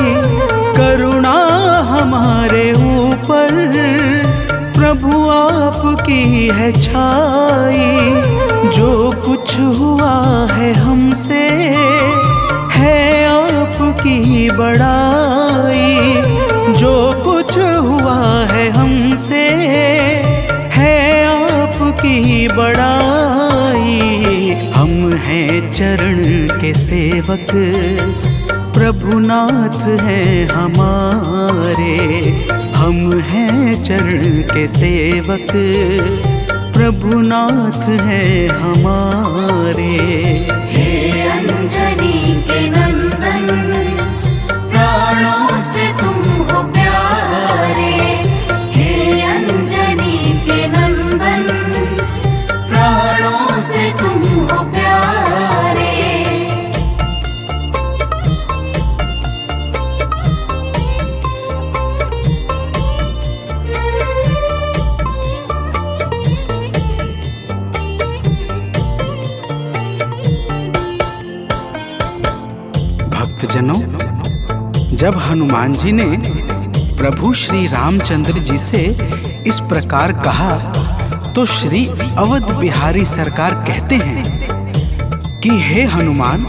करुणा हमारे ऊपर प्रभु आपकी है छाई। जो कुछ हुआ है हमसे है आपकी बड़ाई। जो कुछ हुआ है हमसे है आपकी बड़ाई। हम हैं चरण के सेवक, प्रभुनाथ हैं हमारे। हम हैं चरण के सेवक, प्रभुनाथ हैं हमारे। हे अंजनी के नंदन, प्राणों से तुम हो प्यारे। हे अंजनी के नंदन, प्राणों से तुम हो प्यारे। भक्तजनों, जब हनुमान जी ने प्रभु श्री रामचंद्र जी से इस प्रकार कहा तो श्री अवध बिहारी सरकार कहते हैं कि हे हनुमान,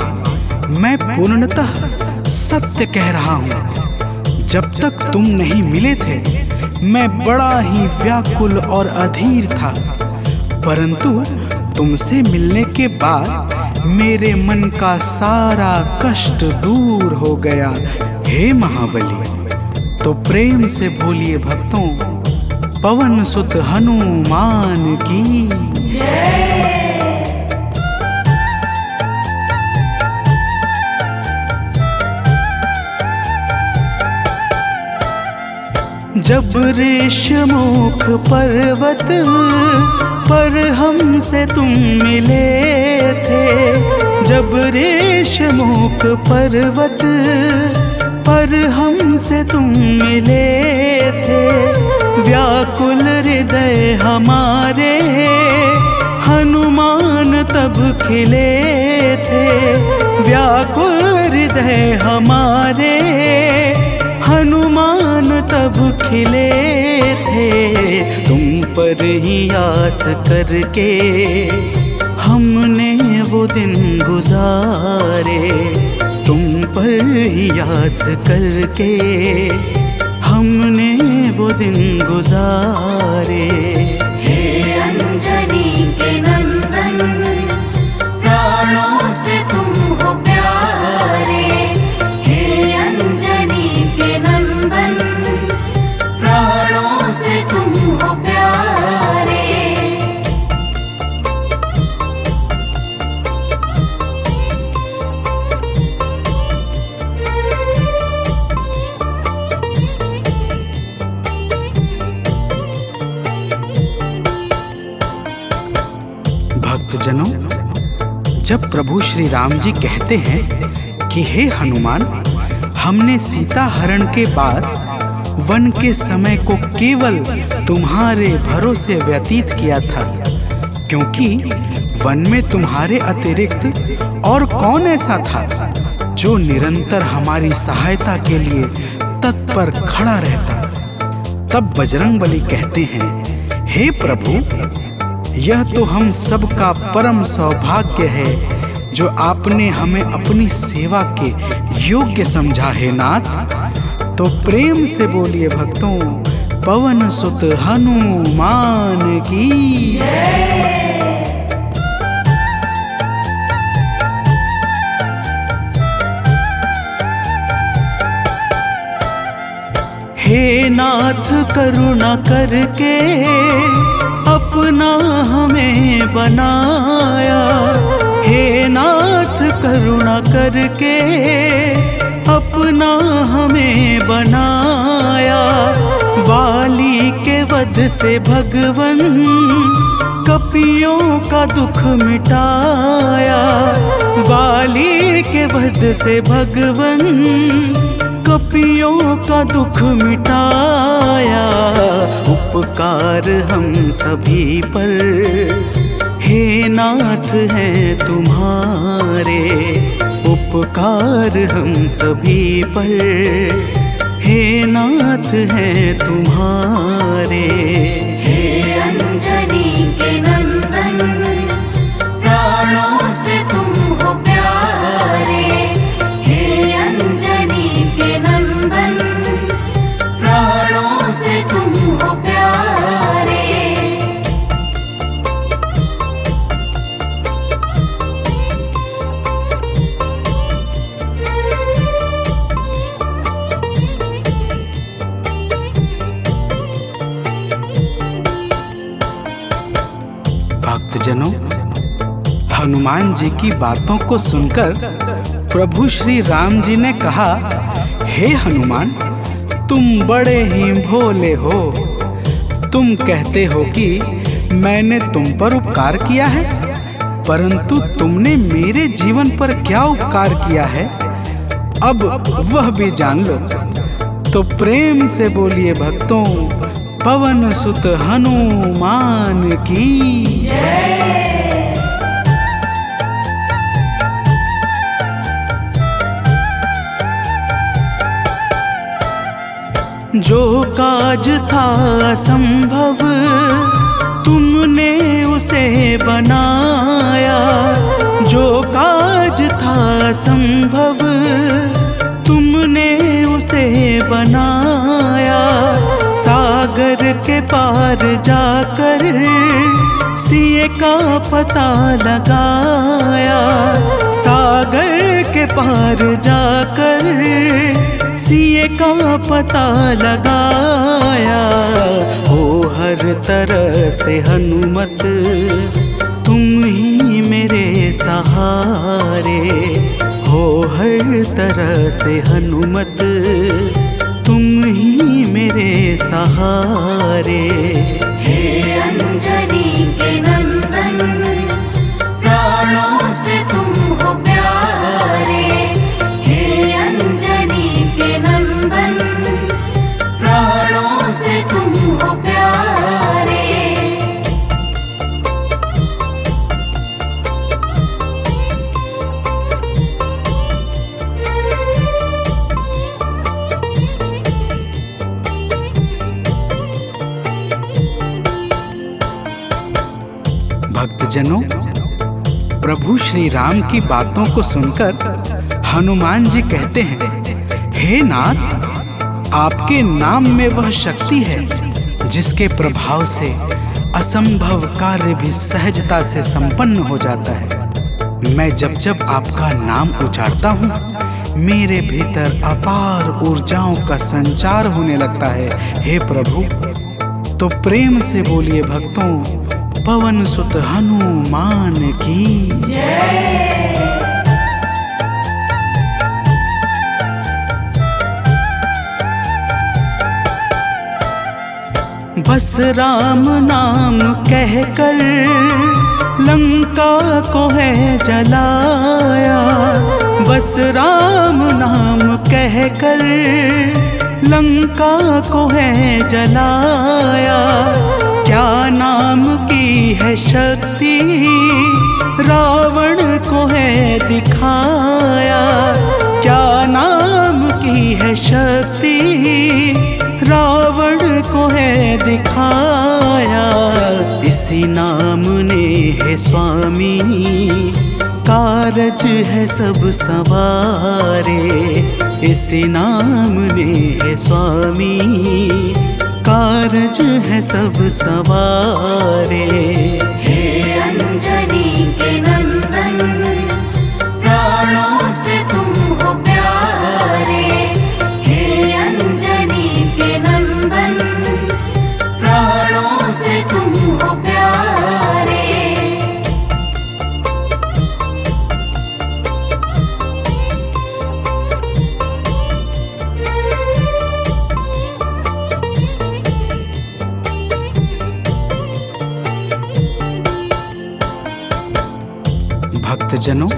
मैं पूर्णतः सत्य कह रहा हूँ। जब तक तुम नहीं मिले थे मैं बड़ा ही व्याकुल और अधीर था, परंतु तुमसे मिलने के बाद मेरे मन का सारा कष्ट दूर हो गया। हे महाबली, तो प्रेम से बोलिए भक्तों, पवन सुत हनुमान की जब ऋषमुख पर्वत पर हमसे तुम मिले थे, जब ऋषमुख पर्वत पर हमसे तुम मिले थे, व्याकुल हृदय हमारे हनुमान तब खिले थे, व्याकुल हृदय हमारे हनुमान तब खिले थे। तुम पर ही आस करके हमने वो दिन गुजारे, तुम पर ही आस करके हमने वो दिन गुजारे। हे अंजनी के नंदन, प्राणों से तुम हो प्यारे, हे अंजनी के नंदन, प्राणों से तुम हो प्यारे। भक्तजनों, जब प्रभु श्री राम जी कहते हैं कि हे हनुमान, हमने सीता हरण के बाद वन के समय को केवल तुम्हारे भरोसे व्यतीत किया था, क्योंकि वन में तुम्हारे अतिरिक्त और कौन ऐसा था जो निरंतर हमारी सहायता के लिए तत्पर खड़ा रहता। तब बजरंगबली कहते हैं, हे प्रभु, यह तो हम सबका परम सौभाग्य है जो आपने हमें अपनी सेवा के योग्य समझा है नाथ। तो प्रेम से बोलिए भक्तों, पवन सुत हनुमान की जय। हे नाथ करुणा करके अपना हमें बनाया, हे नाथ करुणा करके अपना हमें बनाया। वाली के वध से भगवन कपियों का दुख मिटाया, वाली के वध से भगवन कपियों का दुख मिटाया। उपकार हम सभी पर हे नाथ हैं तुम्हारे, उपकार हम सभी पर हे नाथ हैं तुम्हारे। हे अंजनी के नंदन, प्राणों से तुम हो प्यारे, हे अंजनी के नंदन, प्राणों से तुम हो प्यारे। भक्तजनों, हनुमान जी की बातों को सुनकर प्रभु श्री राम जी ने कहा, हे हनुमान, तुम बड़े ही भोले हो। तुम कहते हो कि मैंने तुम पर उपकार किया है, परंतु तुमने मेरे जीवन पर क्या उपकार किया है, अब वह भी जान लो। तो प्रेम से बोलिए भक्तों, पवन सुत हनुमान की जय। जो काज था संभव तुमने उसे बनाया, जो काज था संभव तुमने उसे बनाया। सागर के पार जाकर सिए का पता लगाया, सागर के पार जाकर सिए का पता लगाया। हो हर तरह से हनुमत, तुम ही मेरे सहारे। हो हर तरह से हनुमत, तुम ही मेरे सहारे। हे अंजनी के नंदन, प्राणों से तुम हो प्यारे। हे अंजनी के नंदन, प्राणों से तुम हो प्यारे। भक्तजनों, प्रभु श्री राम की बातों को सुनकर हनुमान जी कहते हैं, हे नाथ, आपके नाम में वह शक्ति है जिसके प्रभाव से असंभव कार्य भी सहजता से संपन्न हो जाता है। मैं जब जब आपका नाम उच्चारता हूँ, मेरे भीतर अपार ऊर्जाओं का संचार होने लगता है। हे प्रभु, तो प्रेम से बोलिए भक्तों, पवन सुत हनुमान की जय। बस राम नाम कहकर लंका को है जलाया। बस राम नाम कहकर लंका को है जलाया। क्या नाम की है शक्ति, रावण को है दिखाया। क्या नाम की है शक्ति, रावण को है दिखाया। इसी नाम ने है स्वामी, कारज है सब सवारे। इसी नाम ने है स्वामी, कारज है सब सवारे। हे अंजनी के नंदन, प्राणों से तुम हो प्यारे। हे अंजनी के नंदन, प्राणों से तुम हो प्यारे। भक्तजनों,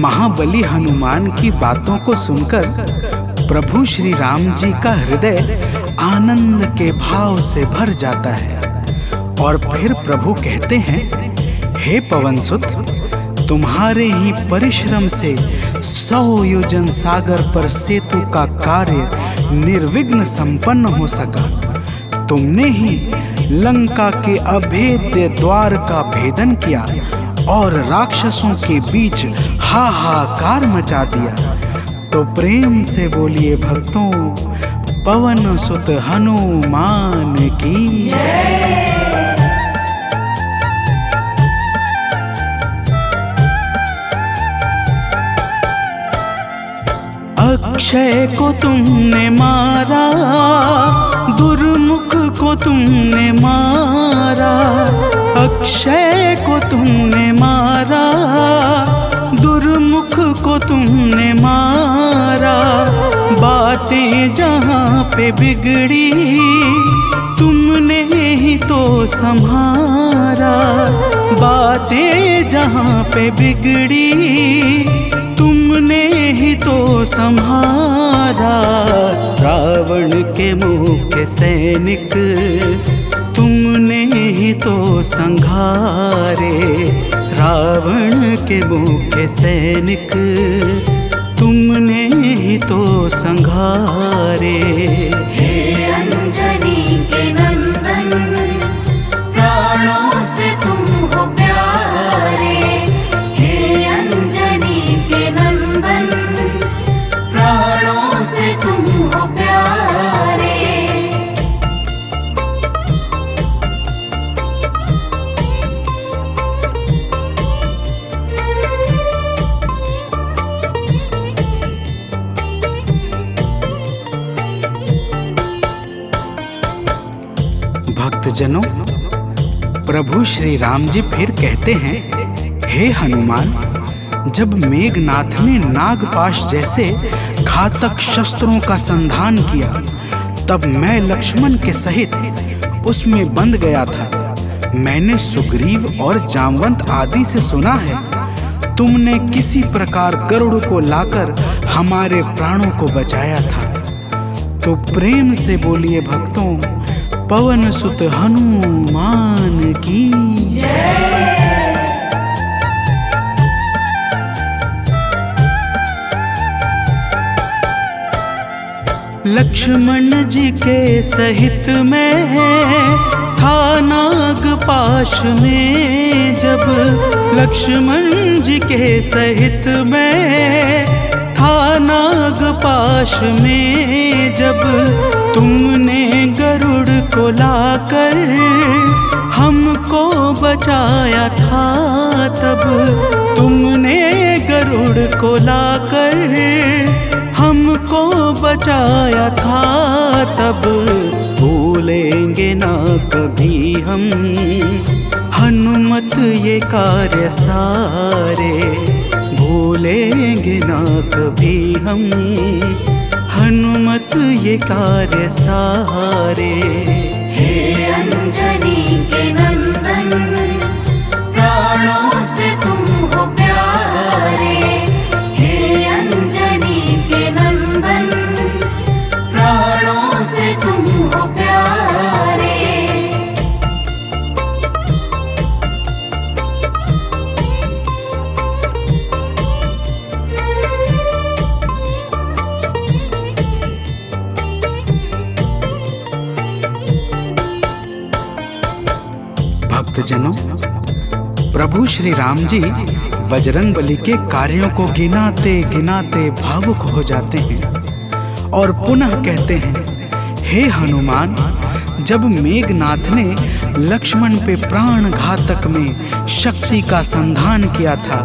महाबली हनुमान की बातों को सुनकर प्रभु श्री राम जी का हृदय आनंद के भाव से भर जाता है। और फिर प्रभु कहते हैं, हे पवनसुत, तुम्हारे ही परिश्रम से 100 योजन सागर पर सेतु का कार्य निर्विघ्न संपन्न हो सका। तुमने ही लंका के अभेद्य द्वार का भेदन किया और राक्षसों के बीच हाहाकार मचा दिया। तो प्रेम से बोलिए भक्तों, पवन सुत हनुमान की जय। अक्षय को तुमने मारा, दुर्मुख को तुमने मारा। अक्षय को तुमने मारा, दुर्मुख को तुमने मारा। बातें जहाँ पे बिगड़ी, तुमने ही तो संभारा। बातें जहाँ पे बिगड़ी, तुमने ही तो संहारा। रावण के मुख्य सैनिक, तुमने ही तो संघारे। रावण के मुख्य सैनिक, तुमने ही तो संघारे। हे अंजनी के नंदन, प्राणों से तुम हो प्यारे। हे अंजनी के नंदन, प्राणों से तुम हो प्यारे। भक्तजनों, प्रभु श्री राम जी फिर कहते हैं, हे हनुमान, जब मेघनाथ ने नागपाश जैसे घातक शस्त्रों का संधान किया, तब मैं लक्ष्मण के सहित उसमें बंध गया था। मैंने सुग्रीव और जामवंत आदि से सुना है, तुमने किसी प्रकार गरुड़ को लाकर हमारे प्राणों को बचाया था। तो प्रेम से बोलिए भक्तों, पवन सुत हनुमान की जय। लक्ष्मण जी के सहित में था नागपाश में, जब लक्ष्मण जी के सहित में था नागपाश में, जब तुमने गरुड़ को लाकर हमको बचाया था, तब तुमने गरुड़ को लाकर हमको बचाया था, तब भूलेंगे ना कभी हम हनुमत ये कार्य सारे, भूलेंगे ना कभी हम हनुमत ये कार्य सारे। हे अंजनी के नंदन, प्राणों से तुम हो प्यारे। हे अंजनी के नंदन, प्राणों से तुम हो प्यारे। भक्तजनों, प्रभु श्री राम जी बजरंगबली के कार्यों को गिनाते गिनाते भावुक हो जाते हैं और पुनः कहते हैं, हे हनुमान, जब मेघनाथ ने लक्ष्मण पे प्राण घातक में शक्ति का संधान किया था,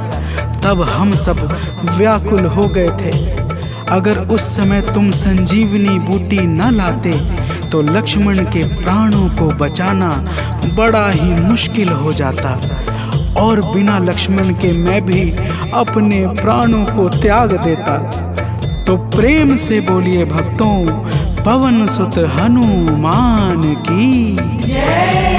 तब हम सब व्याकुल हो गए थे। अगर उस समय तुम संजीवनी बूटी न लाते तो लक्ष्मण के प्राणों को बचाना बड़ा ही मुश्किल हो जाता, और बिना लक्ष्मण के मैं भी अपने प्राणों को त्याग देता। तो प्रेम से बोलिए भक्तों, पवन सुत हनुमान की जय।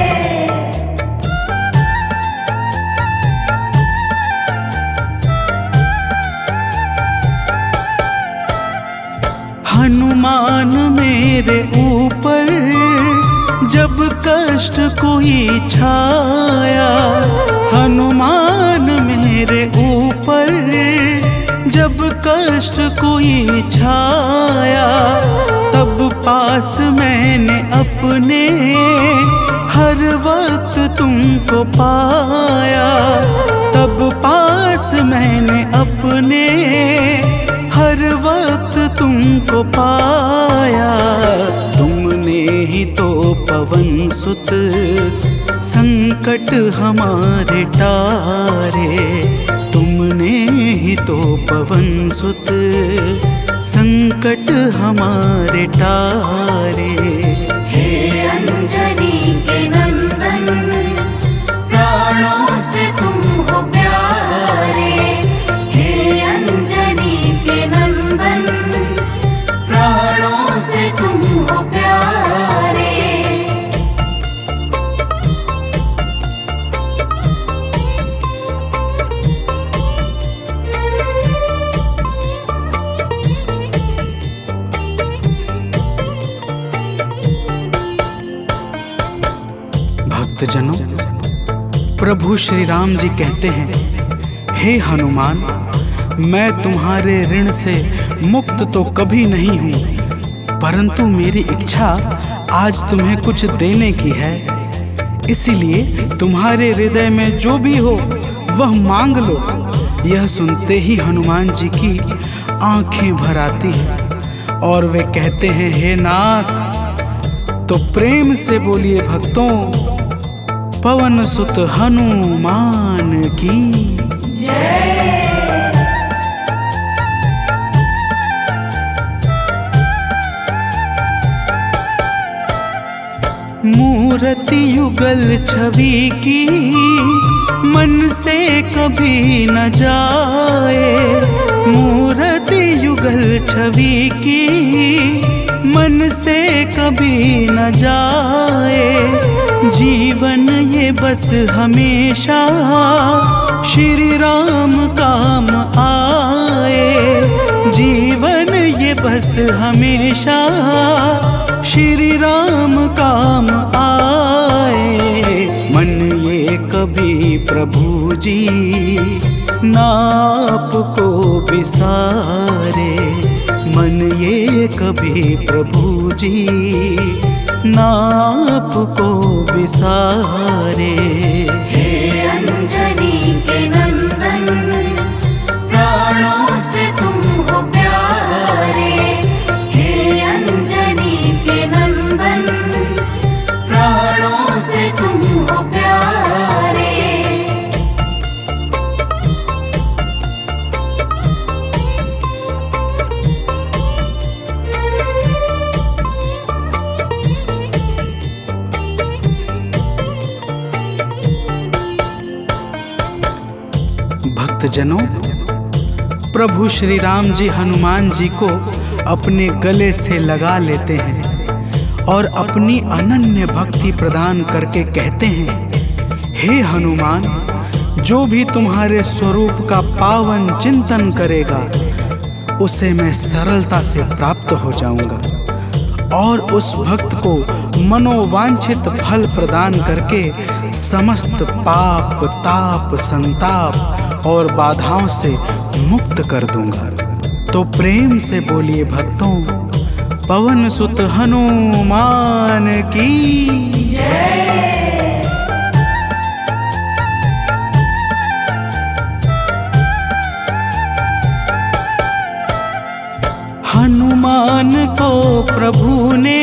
हनुमान मेरे ऊपर जब कष्ट कोई छाया, हनुमान मेरे ऊपर जब कष्ट कोई छाया, तब पास मैंने अपने हर वक्त तुमको पाया, तब पास मैंने अपने हर वक्त तुमको पाया। तुमने ही तो पवन सुत संकट हमारे टारे, तुमने ही तो पवन सुत संकट हमारे टारे। हे अंजनी के नंदन, प्राणों से तुम हो प्यारे। हे अंजनी के नंदन, प्राणों से तुम हो प्यारे। भक्तजनों, प्रभु श्री राम जी कहते हैं, हे हनुमान, मैं तुम्हारे ऋण से मुक्त तो कभी नहीं हूँ, परंतु मेरी इच्छा आज तुम्हें कुछ देने की है। इसीलिए तुम्हारे हृदय में जो भी हो वह मांग लो। यह सुनते ही हनुमान जी की आंखें भर आती हैं और वे कहते हैं, हे नाथ। तो प्रेम से बोलिए भक्तों, पवन सुत हनुमान की जय। मूर्ति मूर्ति युगल छवि की मन से कभी न जाए। मूर्ति युगल छवि की मन से कभी न जाए। जीवन ये बस हमेशा श्री राम काम आए। जीवन ये बस हमेशा श्री राम काम आए। मन ये कभी प्रभु जी नाप को बिसारे। मन ये कभी प्रभु जी नाप को बिसारे। हे अंजनी के नंदन, प्राणों से तुम हो प्यारे। हे अंजनी के नंदन, प्राणों से तुम हो प्यारे। भक्तजनों, प्रभु श्री राम जी हनुमान जी को अपने गले से लगा लेते हैं और अपनी अनन्य भक्ति प्रदान करके कहते हैं, हे हनुमान, जो भी तुम्हारे स्वरूप का पावन चिंतन करेगा उसे मैं सरलता से प्राप्त हो जाऊंगा और उस भक्त को मनोवांछित फल प्रदान करके समस्त पाप, ताप, संताप और बाधाओं से मुक्त कर दूंगा। तो प्रेम से बोलिए भक्तों, पवन सुत हनुमान की जय। हनुमान को प्रभु ने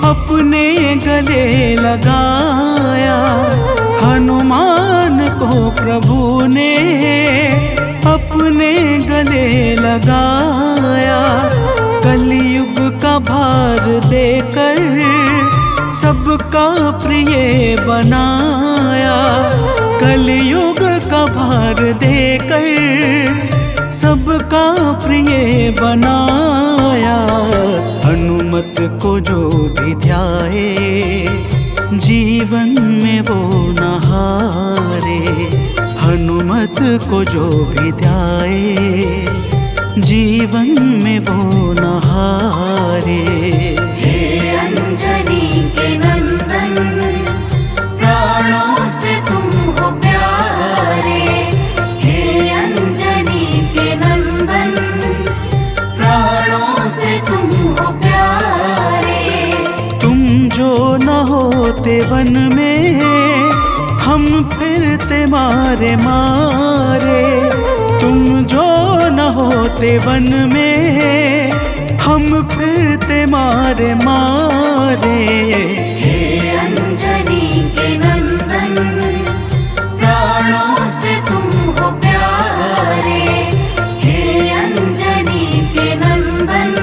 अपने गले लगाया। हनुमान को प्रभु ने अपने गले लगाया। कलयुग का भार देकर सबका प्रिय बनाया। कलयुग का भार देकर सबका प्रिय बनाया। हनुमत को जो भी ध्याए जीवन में वो न हारे। हनुमत को जो भी ध्याए जीवन में वो न हारे। हे अंजनी के नंदन, प्राणों से तुम हो प्यारे। हे अंजनी के नंदन, प्राणों से तुम हो प्यारे। तुम जो न होते वन में हम फिरते मारे मारे। तुम जो न होते वन में हम फिरते मारे मारे। हे अंजनी के नंदन, प्राणों से तुम हो प्यारे। हे अंजनी के नंदन,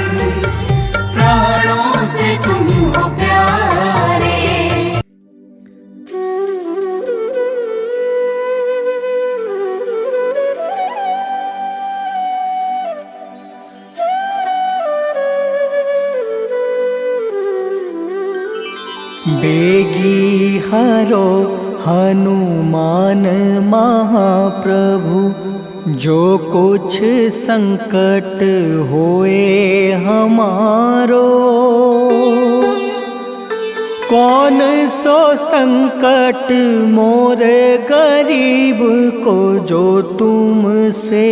प्राणों से तुम हो प्यारे। बेगी हरो हनुमान महाप्रभु, जो कुछ संकट होए हमारो। कौन सो संकट मोरे गरीब को, जो तुमसे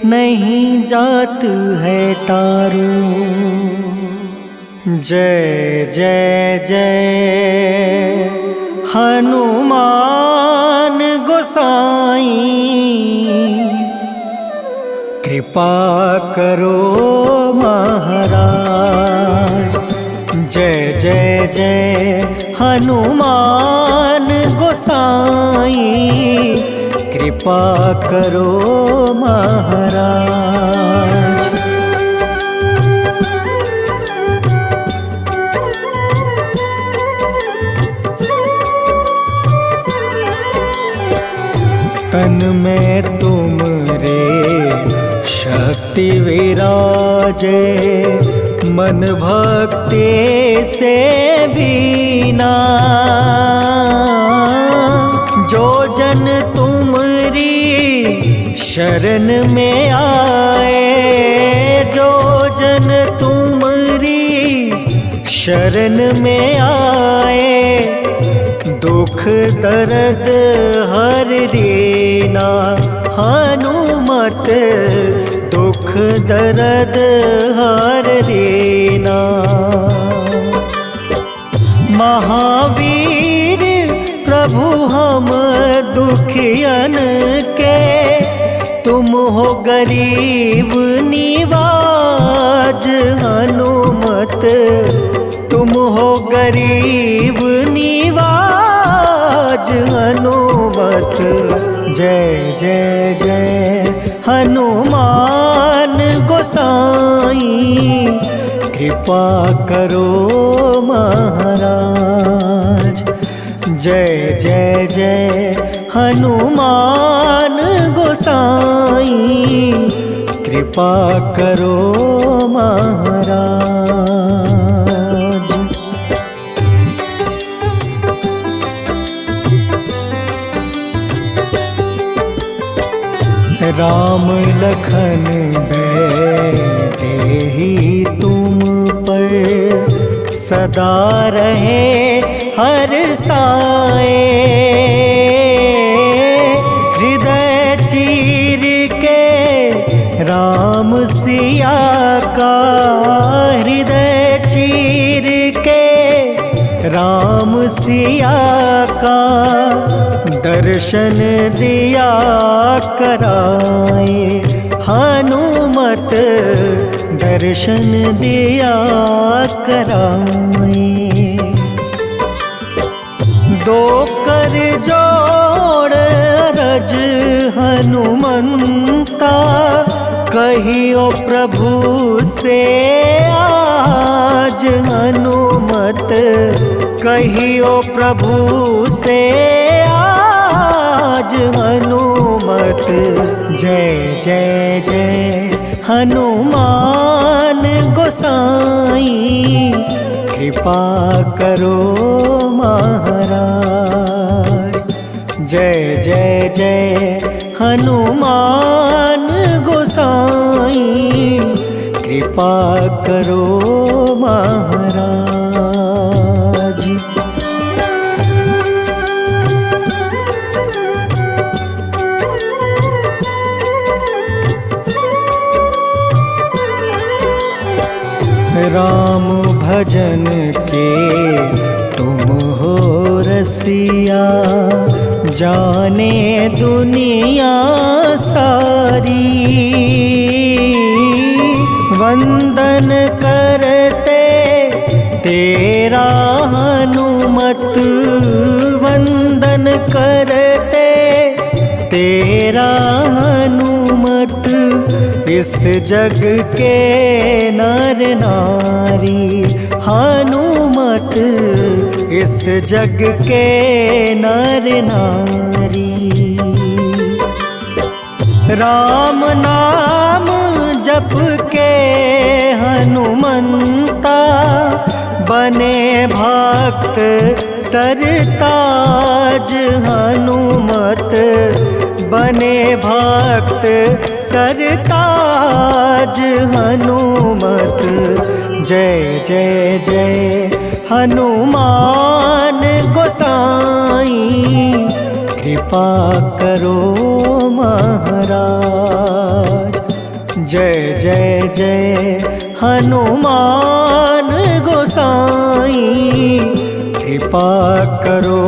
नहीं जात है टारो। जय जय जय हनुमान गोसाई, कृपा करो महाराज। जय जय जय हनुमान गोसाई, कृपा करो महाराज। मन में तुम रे शक्ति विराजे, मन भक्ति से भीना। जो जन तुमरी शरण में आए, जो जन तुमरी शरण में आए, दुख दर्द हर लेना। हनुमत दुख दर्द हर लेना। महावीर प्रभु हम दुखियन के, तुम हो गरीब निवाज। हनुमत तुम हो गरीब निवाज। हनुमत जय जय जय हनुमान गोसाई, कृपा करो महाराज। जय जय जय हनुमान गोसाई, कृपा करो महाराज। राम लखन देहि तुम पर, सदा रहे हर साए। हृदय चीर के राम सिया का, हृदय चीर के राम सिया का, दर्शन दिया कराए। हनुमत दर्शन दिया कराए। दो कर जोड़ रज हनुमंता, कहियो प्रभु से आज। हनुमत कहियो प्रभु से आज। हनुमत जय जय जय हनुमान गोसाई, कृपा करो महाराज। जय जय जय हनुमान गोसाई, कृपा करो महाराज। राम भजन के तुम हो रसिया, जाने दुनिया सारी। वंदन करते तेरा हनुमत, वंदन करते तेरा हनुमत। इस जग के नर नारी, हनुमत इस जग के नर नारी। राम नाम जप के हनुमंता, बने भक्त सरताज। हनुमत बने भक्त सरताज। हनुमत जय जय जय हनुमान गोसाई, कृपा करो महाराज। जय जय जय हनुमान गोसाई, कृपा करो